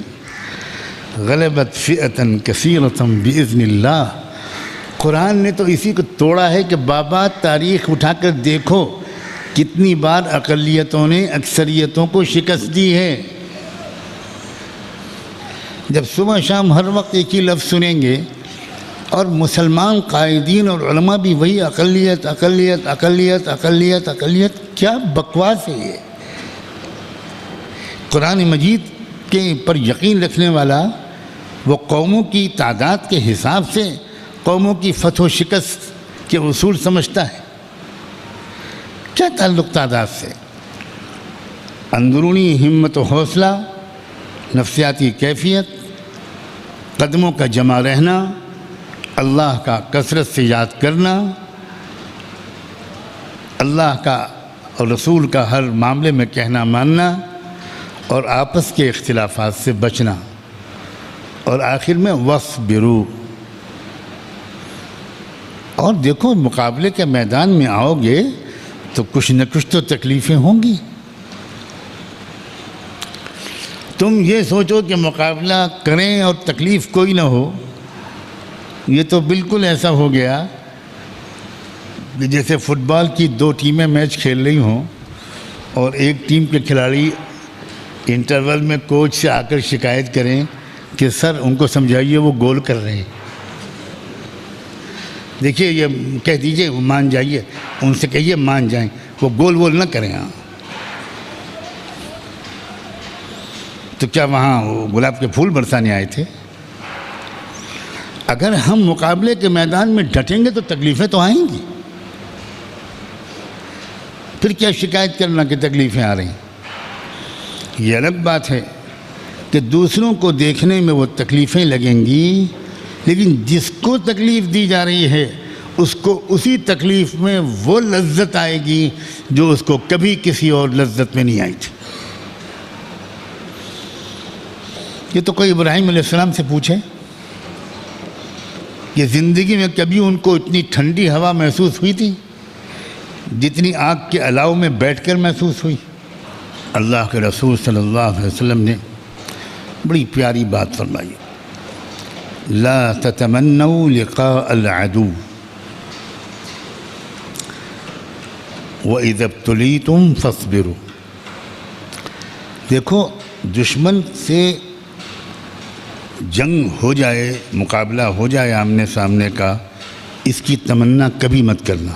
غلبت فئۃ کثیرۃ باذن اللہ۔ قرآن نے تو اسی کو توڑا ہے کہ بابا تاریخ اٹھا کر دیکھو کتنی بار اقلیتوں نے اکثریتوں کو شکست دی ہے۔ جب صبح شام ہر وقت ایک ہی لفظ سنیں گے اور مسلمان قائدین اور علماء بھی وہی اقلیت اقلیت اقلیت اقلیت اقلیت، کیا بکواس ہے یہ؟ قرآن مجید کے پر یقین رکھنے والا وہ قوموں کی تعداد کے حساب سے قوموں کی فتح و شکست کے اصول سمجھتا ہے، کیا تعلق تعداد سے؟ اندرونی ہمت و حوصلہ، نفسیاتی کیفیت، قدموں کا جمع رہنا، اللہ کا کثرت سے یاد کرنا، اللہ کا اور رسول کا ہر معاملے میں کہنا ماننا، اور آپس کے اختلافات سے بچنا، اور آخر میں وَاصْبِرُوا۔ اور دیکھو مقابلے کے میدان میں آؤ گے تو کچھ نہ کچھ تو تکلیفیں ہوں گی۔ تم یہ سوچو کہ مقابلہ کریں اور تکلیف کوئی نہ ہو، یہ تو بالکل ایسا ہو گیا کہ جیسے فٹ بال کی 2 ٹیمیں میچ کھیل رہی ہوں اور ایک ٹیم کے کھلاڑی انٹرول میں کوچ سے آ کر شکایت کریں کہ سر ان کو سمجھائیے وہ گول کر رہے ہیں، دیکھیے یہ کہہ دیجئے وہ مان جائیے، ان سے کہیے مان جائیں، وہ گول نہ کریں۔ ہاں تو کیا وہاں وہ گلاب کے پھول برسانے آئے تھے؟ اگر ہم مقابلے کے میدان میں ڈٹیں گے تو تکلیفیں تو آئیں گی، پھر کیا شکایت کرنا کہ تکلیفیں آ رہی ہیں؟ یہ الگ بات ہے کہ دوسروں کو دیکھنے میں وہ تکلیفیں لگیں گی، لیکن جس کو تکلیف دی جا رہی ہے اس کو اسی تکلیف میں وہ لذت آئے گی جو اس کو کبھی کسی اور لذت میں نہیں آئی تھی۔ یہ تو کوئی ابراہیم علیہ السلام سے پوچھے کہ زندگی میں کبھی ان کو اتنی ٹھنڈی ہوا محسوس ہوئی تھی جتنی آگ کے الاؤ میں بیٹھ کر محسوس ہوئی؟ اللہ کے رسول صلی اللہ علیہ وسلم نے بڑی پیاری بات فرمائی، لا تتمنوا لقاء العدو وَإِذَا ابْتُلِيتُمْ فَاصْبِرُوا۔ دیکھو دشمن سے جنگ ہو جائے، مقابلہ ہو جائے آمنے سامنے کا، اس کی تمنا کبھی مت کرنا،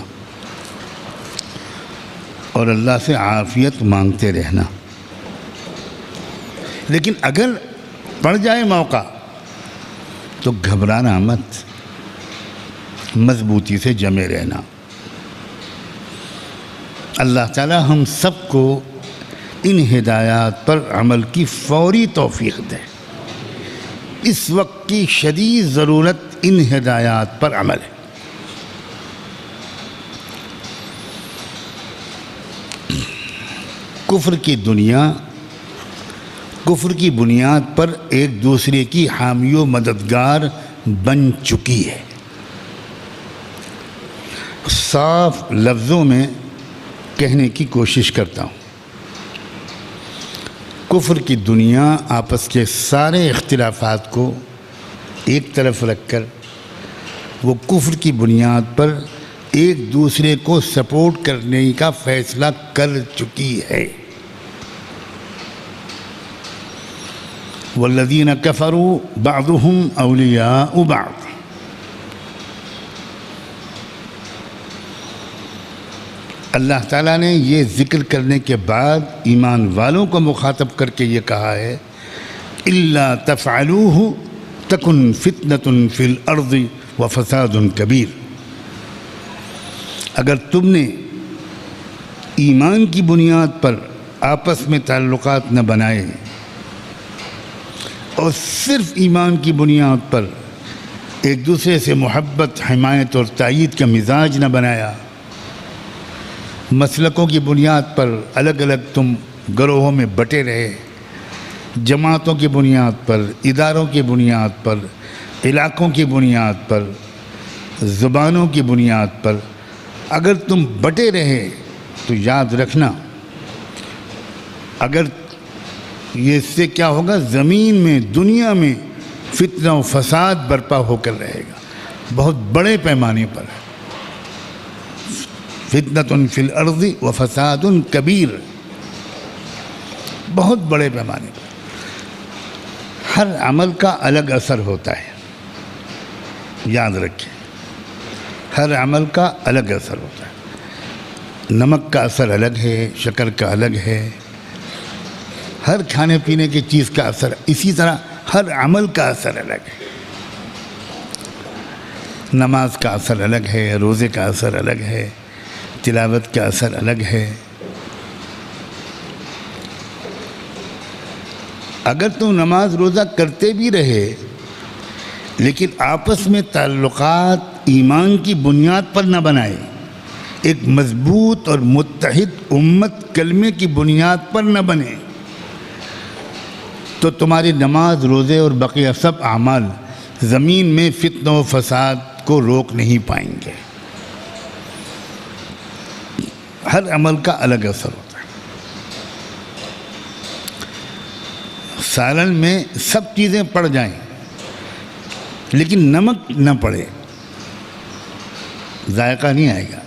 اور اللہ سے عافیت مانگتے رہنا۔ لیکن اگر پڑ جائے موقع تو گھبرانا مت، مضبوطی سے جمے رہنا۔ اللہ تعالی ہم سب کو ان ہدایات پر عمل کی فوری توفیق دے۔ اس وقت کی شدید ضرورت ان ہدایات پر عمل ہے۔ کفر کی دنیا کفر کی بنیاد پر ایک دوسرے کی حامی و مددگار بن چکی ہے، صاف لفظوں میں کہنے کی کوشش کرتا ہوں۔ کفر کی دنیا آپس کے سارے اختلافات کو ایک طرف رکھ کر وہ کفر کی بنیاد پر ایک دوسرے کو سپورٹ کرنے کا فیصلہ کر چکی ہے۔ والذین کفروا بعضهم اولیاء بعض، اللہ تعالیٰ نے یہ ذکر کرنے کے بعد ایمان والوں کو مخاطب کر کے یہ کہا ہے الا تفعلوه تکن فتنة فی الارض وفساد کبیر، اگر تم نے ایمان کی بنیاد پر آپس میں تعلقات نہ بنائے اور صرف ایمان کی بنیاد پر ایک دوسرے سے محبت، حمایت اور تائید کا مزاج نہ بنایا، مسلکوں کی بنیاد پر الگ الگ تم گروہوں میں بٹے رہے، جماعتوں کی بنیاد پر، اداروں کی بنیاد پر، علاقوں کی بنیاد پر، زبانوں کی بنیاد پر اگر تم بٹے رہے تو یاد رکھنا اگر یہ اس سے کیا ہوگا، زمین میں، دنیا میں فتنہ و فساد برپا ہو کر رہے گا، بہت بڑے پیمانے پر، فتنۃ فی الارض وفساد کبیر، بہت بڑے پیمانے پر۔ ہر عمل کا الگ اثر ہوتا ہے، یاد رکھیں، ہر عمل کا الگ اثر ہوتا ہے۔ نمک کا اثر الگ ہے، شکر کا الگ ہے، ہر کھانے پینے کی چیز کا اثر، اسی طرح ہر عمل کا اثر الگ ہے۔ نماز کا اثر الگ ہے، روزے کا اثر الگ ہے، تلاوت کا اثر الگ ہے۔ اگر تم نماز روزہ کرتے بھی رہے لیکن آپس میں تعلقات ایمان کی بنیاد پر نہ بنائے، ایک مضبوط اور متحد امت کلمے کی بنیاد پر نہ بنے، تو تمہاری نماز، روزے اور بقیہ سب اعمال زمین میں فتنہ و فساد کو روک نہیں پائیں گے۔ ہر عمل کا الگ اثر ہوتا ہے۔ سالن میں سب چیزیں پڑ جائیں لیکن نمک نہ پڑے، ذائقہ نہیں آئے گا۔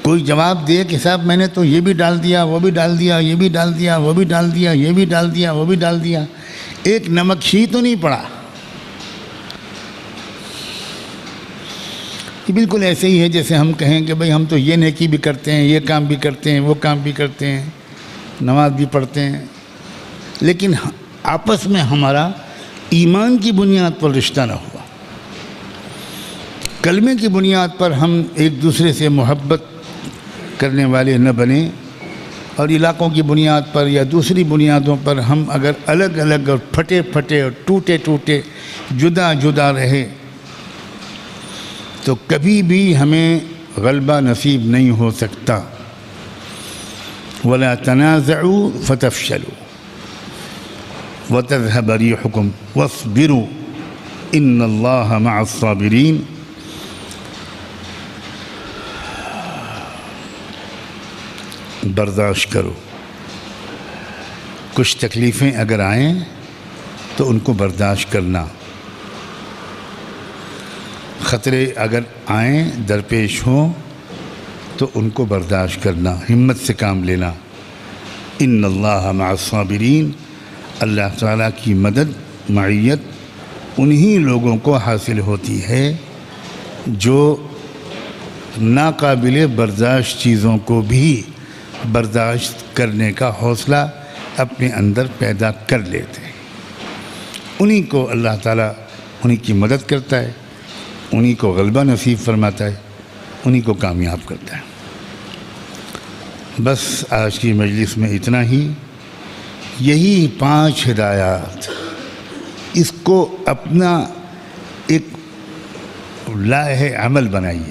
کوئی جواب دے کہ صاحب میں نے تو یہ بھی ڈال دیا، وہ بھی ڈال دیا، یہ بھی ڈال دیا، وہ بھی ڈال دیا، یہ بھی ڈال دیا، وہ بھی ڈال دیا، ایک نمک ہی تو نہیں پڑا۔ یہ بالکل ایسے ہی ہے جیسے ہم کہیں کہ بھئی ہم تو یہ نیکی بھی کرتے ہیں، یہ کام بھی کرتے ہیں، وہ کام بھی کرتے ہیں، نماز بھی پڑھتے ہیں، لیکن آپس میں ہمارا ایمان کی بنیاد پر رشتہ نہ ہوا، کلمے کی بنیاد پر ہم ایک دوسرے سے محبت کرنے والے نہ بنیں، اور علاقوں کی بنیاد پر یا دوسری بنیادوں پر ہم اگر الگ الگ اور پھٹے پھٹے اور ٹوٹے ٹوٹے جدا جدا رہے تو کبھی بھی ہمیں غلبہ نصیب نہیں ہو سکتا۔ وَلَا تَنَازَعُوا فَتَفْشَلُوا وَتَذْهَبَ رِيحُكُمْ وَاصْبِرُوا إِنَّ اللَّهَ مَعَ الصَّابِرِينَ۔ برداشت کرو، کچھ تکلیفیں اگر آئیں تو ان کو برداشت کرنا، خطرے اگر آئیں درپیش ہوں تو ان کو برداشت کرنا، ہمت سے کام لینا۔ ان اللہ مع الصابرین، اللہ تعالیٰ کی مدد، معیت انہی لوگوں کو حاصل ہوتی ہے جو ناقابل برداشت چیزوں کو بھی برداشت کرنے کا حوصلہ اپنے اندر پیدا کر لیتے ہیں۔ انہی کو اللہ تعالیٰ انہی کی مدد کرتا ہے، انہی کو غلبہ نصیب فرماتا ہے، انہی کو کامیاب کرتا ہے۔ بس آج کی مجلس میں اتنا ہی، یہی 5 ہدایات، اس کو اپنا ایک لائحہ عمل بنائیے،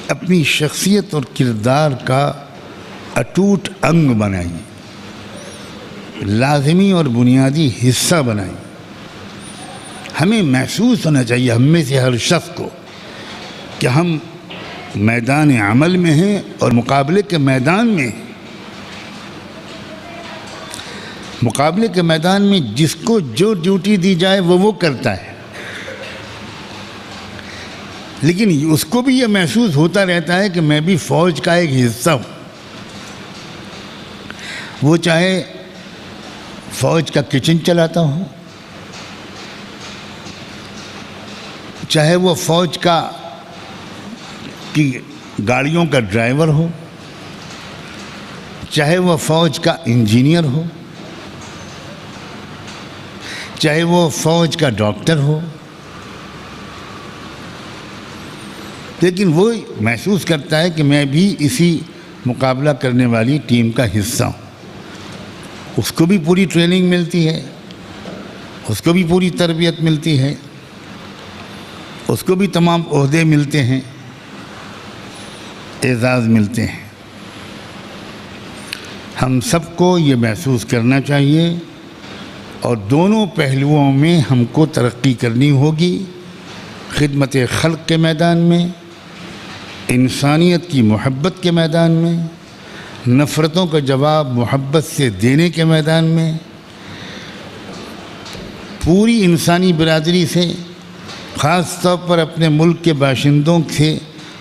اپنی شخصیت اور کردار کا اٹوٹ انگ بنائیے، لازمی اور بنیادی حصہ بنائیے۔ ہمیں محسوس ہونا چاہیے ہم میں سے ہر شخص کو کہ ہم میدان عمل میں ہیں اور مقابلے کے میدان میں ہیں۔ مقابلے کے میدان میں جس کو جو ڈیوٹی دی جائے وہ کرتا ہے، لیکن اس کو بھی یہ محسوس ہوتا رہتا ہے کہ میں بھی فوج کا ایک حصہ ہوں۔ وہ چاہے فوج کا کچن چلاتا ہوں، چاہے وہ فوج کی گاڑیوں کا ڈرائیور ہو، چاہے وہ فوج کا انجینئر ہو، چاہے وہ فوج کا ڈاکٹر ہو، لیکن وہ محسوس کرتا ہے کہ میں بھی اسی مقابلہ کرنے والی ٹیم کا حصہ ہوں۔ اس کو بھی پوری ٹریننگ ملتی ہے، اس کو بھی پوری تربیت ملتی ہے، اس کو بھی تمام عہدے ملتے ہیں، اعزاز ملتے ہیں۔ ہم سب کو یہ محسوس کرنا چاہیے اور دونوں پہلوؤں میں ہم کو ترقی کرنی ہوگی، خدمت خلق کے میدان میں، انسانیت کی محبت کے میدان میں، نفرتوں کا جواب محبت سے دینے کے میدان میں، پوری انسانی برادری سے، خاص طور پر اپنے ملک کے باشندوں سے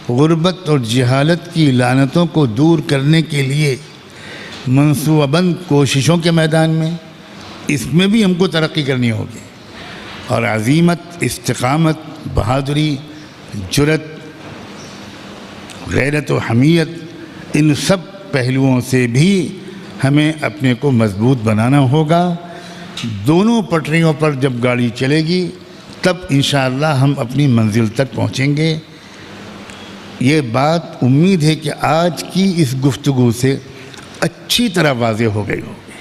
غربت اور جہالت کی لعنتوں کو دور کرنے کے لیے منصوبہ بند کوششوں کے میدان میں، اس میں بھی ہم کو ترقی کرنی ہوگی، اور عزیمت، استقامت، بہادری، جرأت، غیرت و حمیت، ان سب پہلوؤں سے بھی ہمیں اپنے کو مضبوط بنانا ہوگا۔ دونوں پٹریوں پر جب گاڑی چلے گی تب انشاءاللہ ہم اپنی منزل تک پہنچیں گے۔ یہ بات امید ہے کہ آج کی اس گفتگو سے اچھی طرح واضح ہو گئی ہوگی۔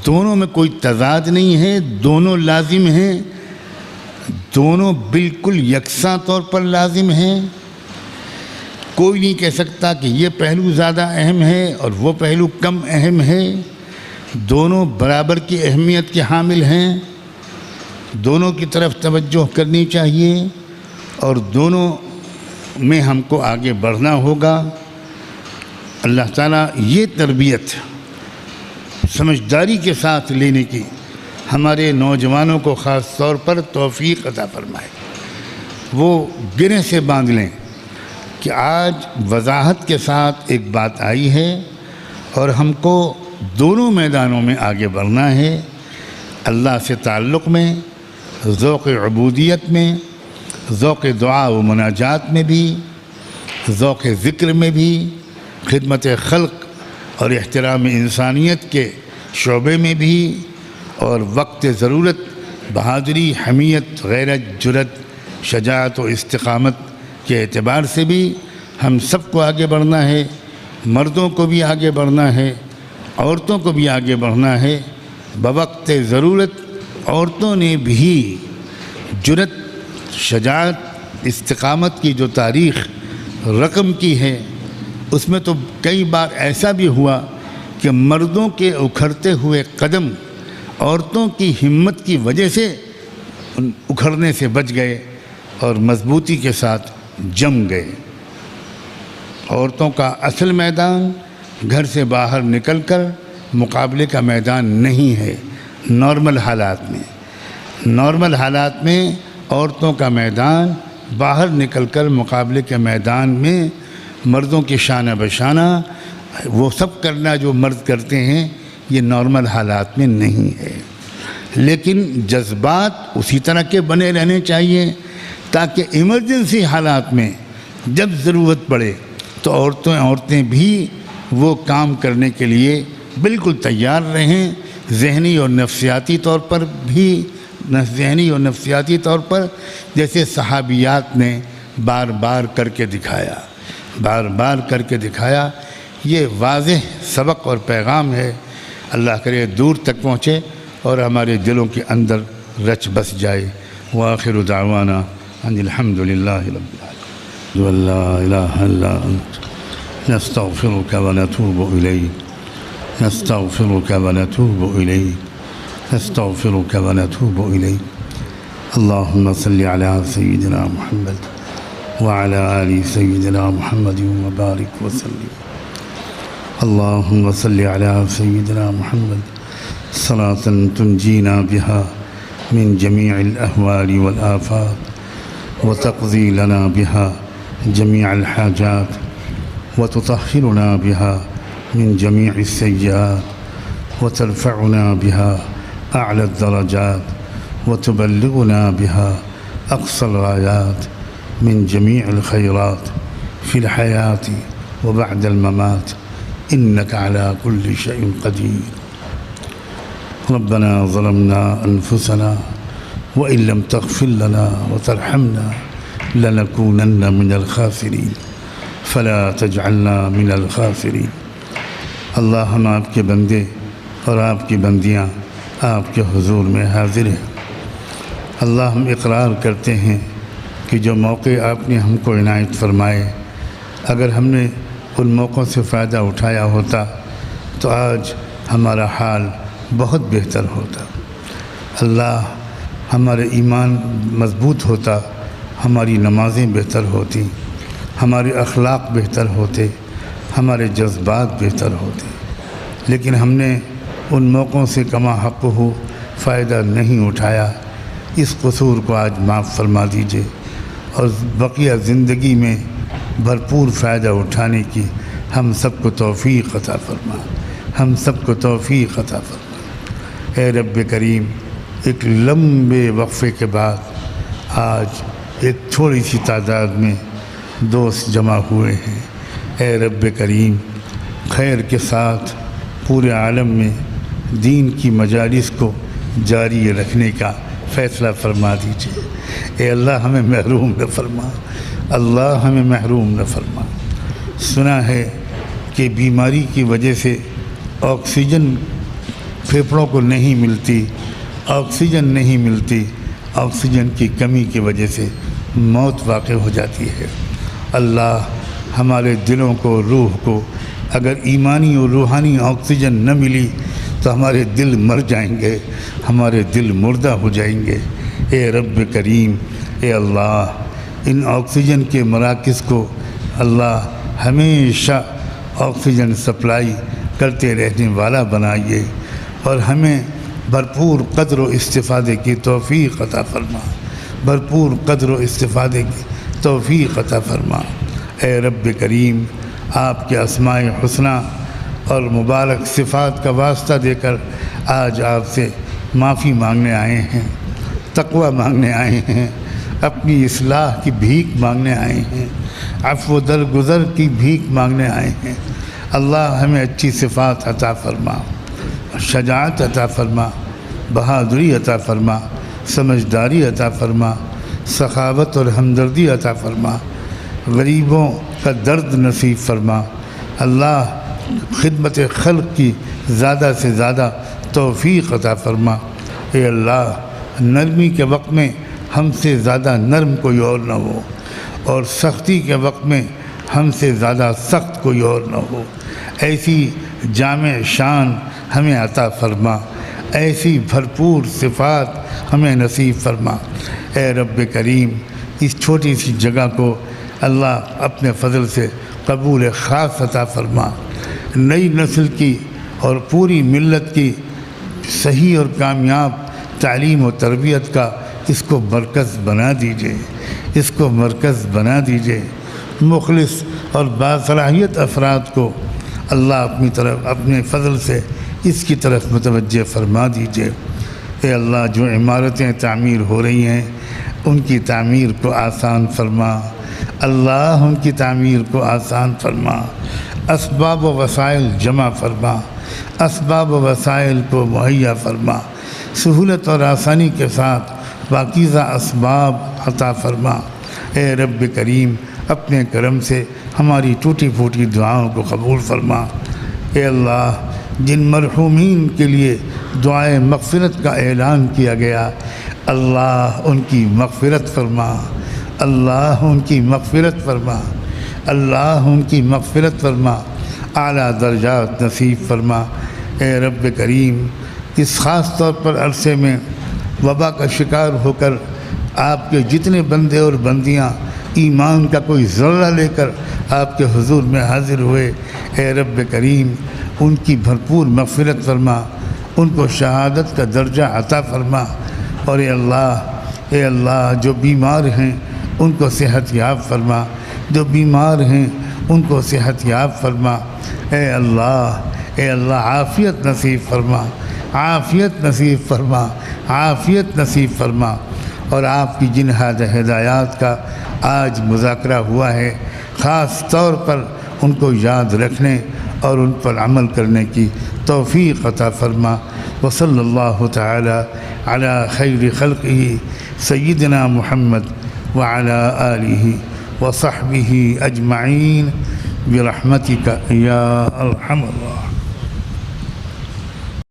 دونوں میں کوئی تضاد نہیں ہے، دونوں لازم ہیں، دونوں بالکل یکساں طور پر لازم ہیں۔ کوئی نہیں کہہ سکتا کہ یہ پہلو زیادہ اہم ہے اور وہ پہلو کم اہم ہے۔ دونوں برابر کی اہمیت کے حامل ہیں، دونوں کی طرف توجہ کرنی چاہیے اور دونوں میں ہم کو آگے بڑھنا ہوگا۔ اللہ تعالیٰ یہ تربیت سمجھداری کے ساتھ لینے کی ہمارے نوجوانوں کو خاص طور پر توفیق عطا فرمائے۔ وہ گرہ سے باندھ لیں کہ آج وضاحت کے ساتھ ایک بات آئی ہے اور ہم کو دونوں میدانوں میں آگے بڑھنا ہے، اللہ سے تعلق میں، ذوق عبودیت میں، ذوق دعا و مناجات میں بھی، ذوق ذکر میں بھی، خدمت خلق اور احترام انسانیت کے شعبے میں بھی، اور وقت ضرورت بہادری، حمیت، غیرت، جرأت، شجاعت و استقامت کے اعتبار سے بھی ہم سب کو آگے بڑھنا ہے۔ مردوں کو بھی آگے بڑھنا ہے، عورتوں کو بھی آگے بڑھنا ہے۔ بوقت ضرورت عورتوں نے بھی جرأت، شجاعت، استقامت کی جو تاریخ رقم کی ہے، اس میں تو کئی بار ایسا بھی ہوا کہ مردوں کے اکھڑتے ہوئے قدم عورتوں کی ہمت کی وجہ سے اکھڑنے سے بچ گئے اور مضبوطی کے ساتھ جم گئے۔ عورتوں کا اصل میدان گھر سے باہر نکل کر مقابلے کا میدان نہیں ہے۔ نارمل حالات میں عورتوں کا میدان باہر نکل کر مقابلے کے میدان میں مردوں کی شانہ بشانہ وہ سب کرنا جو مرد کرتے ہیں، یہ نارمل حالات میں نہیں ہے۔ لیکن جذبات اسی طرح کے بنے رہنے چاہیے تاکہ ایمرجنسی حالات میں جب ضرورت پڑے تو عورتیں بھی وہ کام کرنے کے لیے بالکل تیار رہیں، ذہنی اور نفسیاتی طور پر جیسے صحابیات نے بار بار کر کے دکھایا۔ یہ واضح سبق اور پیغام ہے، اللہ کرے دور تک پہنچے اور ہمارے دلوں کے اندر رچ بس جائے۔ وآخر دعوانا ان الحمد للہ رب العالمین، لا الہ الا انت نستغفرک ونتوب الیک، نستغفرك ونتوب إليك. اللهم صل على سيدنا محمد وعلى آل سيدنا محمد وبارك وسلم. اللهم صل على سيدنا محمد صلاة تنجينا بها من جميع الأهوال والآفات وتقضي لنا بها جميع الحاجات وتطهرنا بها من جميع السيئات وترفعنا بها أعلى الدرجات وتبلغنا بها أقصى الغايات من جميع الخيرات في الحياة وبعد الممات إنك على كل شيء قدير. ربنا ظلمنا أنفسنا وإن لم تغفر لنا وترحمنا لنكونن من الخاسرين فلا تجعلنا من الخاسرين. اللہ ہم آپ کے بندے اور آپ کی بندیاں آپ کے حضور میں حاضر ہیں. اللہ ہم اقرار کرتے ہیں کہ جو موقع آپ نے ہم کو عنایت فرمائے اگر ہم نے ان موقعوں سے فائدہ اٹھایا ہوتا تو آج ہمارا حال بہت بہتر ہوتا. اللہ ہمارے ایمان مضبوط ہوتا، ہماری نمازیں بہتر ہوتی، ہمارے اخلاق بہتر ہوتے، ہمارے جذبات بہتر ہوتے. لیکن ہم نے ان موقعوں سے کما حق ہو فائدہ نہیں اٹھایا. اس قصور کو آج معاف فرما دیجئے اور بقیہ زندگی میں بھرپور فائدہ اٹھانے کی ہم سب کو توفیق عطا فرما، ہم سب کو توفیق عطا فرما. اے رب کریم، ایک لمبے وقفے کے بعد آج ایک تھوڑی سی تعداد میں دوست جمع ہوئے ہیں. اے رب کریم، خیر کے ساتھ پورے عالم میں دین کی مجالس کو جاری رکھنے کا فیصلہ فرما دیجیے. اے اللہ ہمیں محروم نہ فرما، اللہ ہمیں محروم نہ فرما. سنا ہے کہ بیماری کی وجہ سے آکسیجن پھیپھڑوں کو نہیں ملتی، آکسیجن نہیں ملتی، آکسیجن کی کمی کی وجہ سے موت واقع ہو جاتی ہے. اللہ ہمارے دلوں کو، روح کو اگر ایمانی اور روحانی آکسیجن نہ ملی تو ہمارے دل مر جائیں گے، ہمارے دل مردہ ہو جائیں گے. اے رب کریم، اے اللہ ان آکسیجن کے مراکز کو اللہ ہمیشہ آکسیجن سپلائی کرتے رہنے والا بنائیے اور ہمیں بھرپور قدر و استفادے کی توفیق عطا فرما، بھرپور قدر و استفادے کی توفیق عطا فرما. اے رب کریم، آپ کے اسماء حسنہ اور مبارک صفات کا واسطہ دے کر آج آپ سے معافی مانگنے آئے ہیں، تقوی مانگنے آئے ہیں، اپنی اصلاح کی بھیک مانگنے آئے ہیں، عفو درگزر کی بھیک مانگنے آئے ہیں. اللہ ہمیں اچھی صفات عطا فرما، شجاعت عطا فرما، بہادری عطا فرما، سمجھداری عطا فرما، سخاوت اور ہمدردی عطا فرما، غریبوں کا درد نصیب فرما. اللہ خدمت خلق کی زیادہ سے زیادہ توفیق عطا فرما. اے اللہ، نرمی کے وقت میں ہم سے زیادہ نرم کوئی اور نہ ہو اور سختی کے وقت میں ہم سے زیادہ سخت کوئی اور نہ ہو. ایسی جامع شان ہمیں عطا فرما، ایسی بھرپور صفات ہمیں نصیب فرما. اے رب کریم، اس چھوٹی سی جگہ کو اللہ اپنے فضل سے قبول خاص عطا فرما. نئی نسل کی اور پوری ملت کی صحیح اور کامیاب تعلیم و تربیت کا اس کو مرکز بنا دیجئے، اس کو مرکز بنا دیجئے. مخلص اور باصلاحیت افراد کو اللہ اپنی طرف اپنے فضل سے اس کی طرف متوجہ فرما دیجئے. اے اللہ، جو عمارتیں تعمیر ہو رہی ہیں ان کی تعمیر کو آسان فرما. اللہ ان کی تعمیر کو آسان فرما. اسباب و وسائل جمع فرما، اسباب و وسائل کو مہیا فرما. سہولت اور آسانی کے ساتھ پاکیزہ اسباب عطا فرما. اے رب کریم، اپنے کرم سے ہماری ٹوٹی پھوٹی دعاؤں کو قبول فرما. اے اللہ، جن مرحومین کے لیے دعائے مغفرت کا اعلان کیا گیا، اللہ ان کی مغفرت فرما، اللہ ان کی مغفرت فرما، اللہ ان کی مغفرت فرما، اعلیٰ درجات نصیب فرما. اے رب کریم، اس خاص طور پر عرصے میں وبا کا شکار ہو کر آپ کے جتنے بندے اور بندیاں ایمان کا کوئی ذرہ لے کر آپ کے حضور میں حاضر ہوئے، اے رب کریم ان کی بھرپور مغفرت فرما، ان کو شہادت کا درجہ عطا فرما، اور اے اللہ جو بیمار ہیں ان کو صحت یاب فرما، جو بیمار ہیں ان کو صحت یاب فرما، اے اللہ عافیت نصیب فرما، عافیت نصیب فرما، عافیت نصیب فرما۔ اور آپ کی جن ہدایات کا آج مذاکرہ ہوا ہے، خاص طور پر ان کو یاد رکھنے اور ان پر عمل کرنے کی توفیق عطا فرما۔ وصلی اللہ تعالی علی خیر خلقہ سیدنا محمد وعلی آلہ وصحبہ اجمعین برحمتک یا ارحم الراحمین۔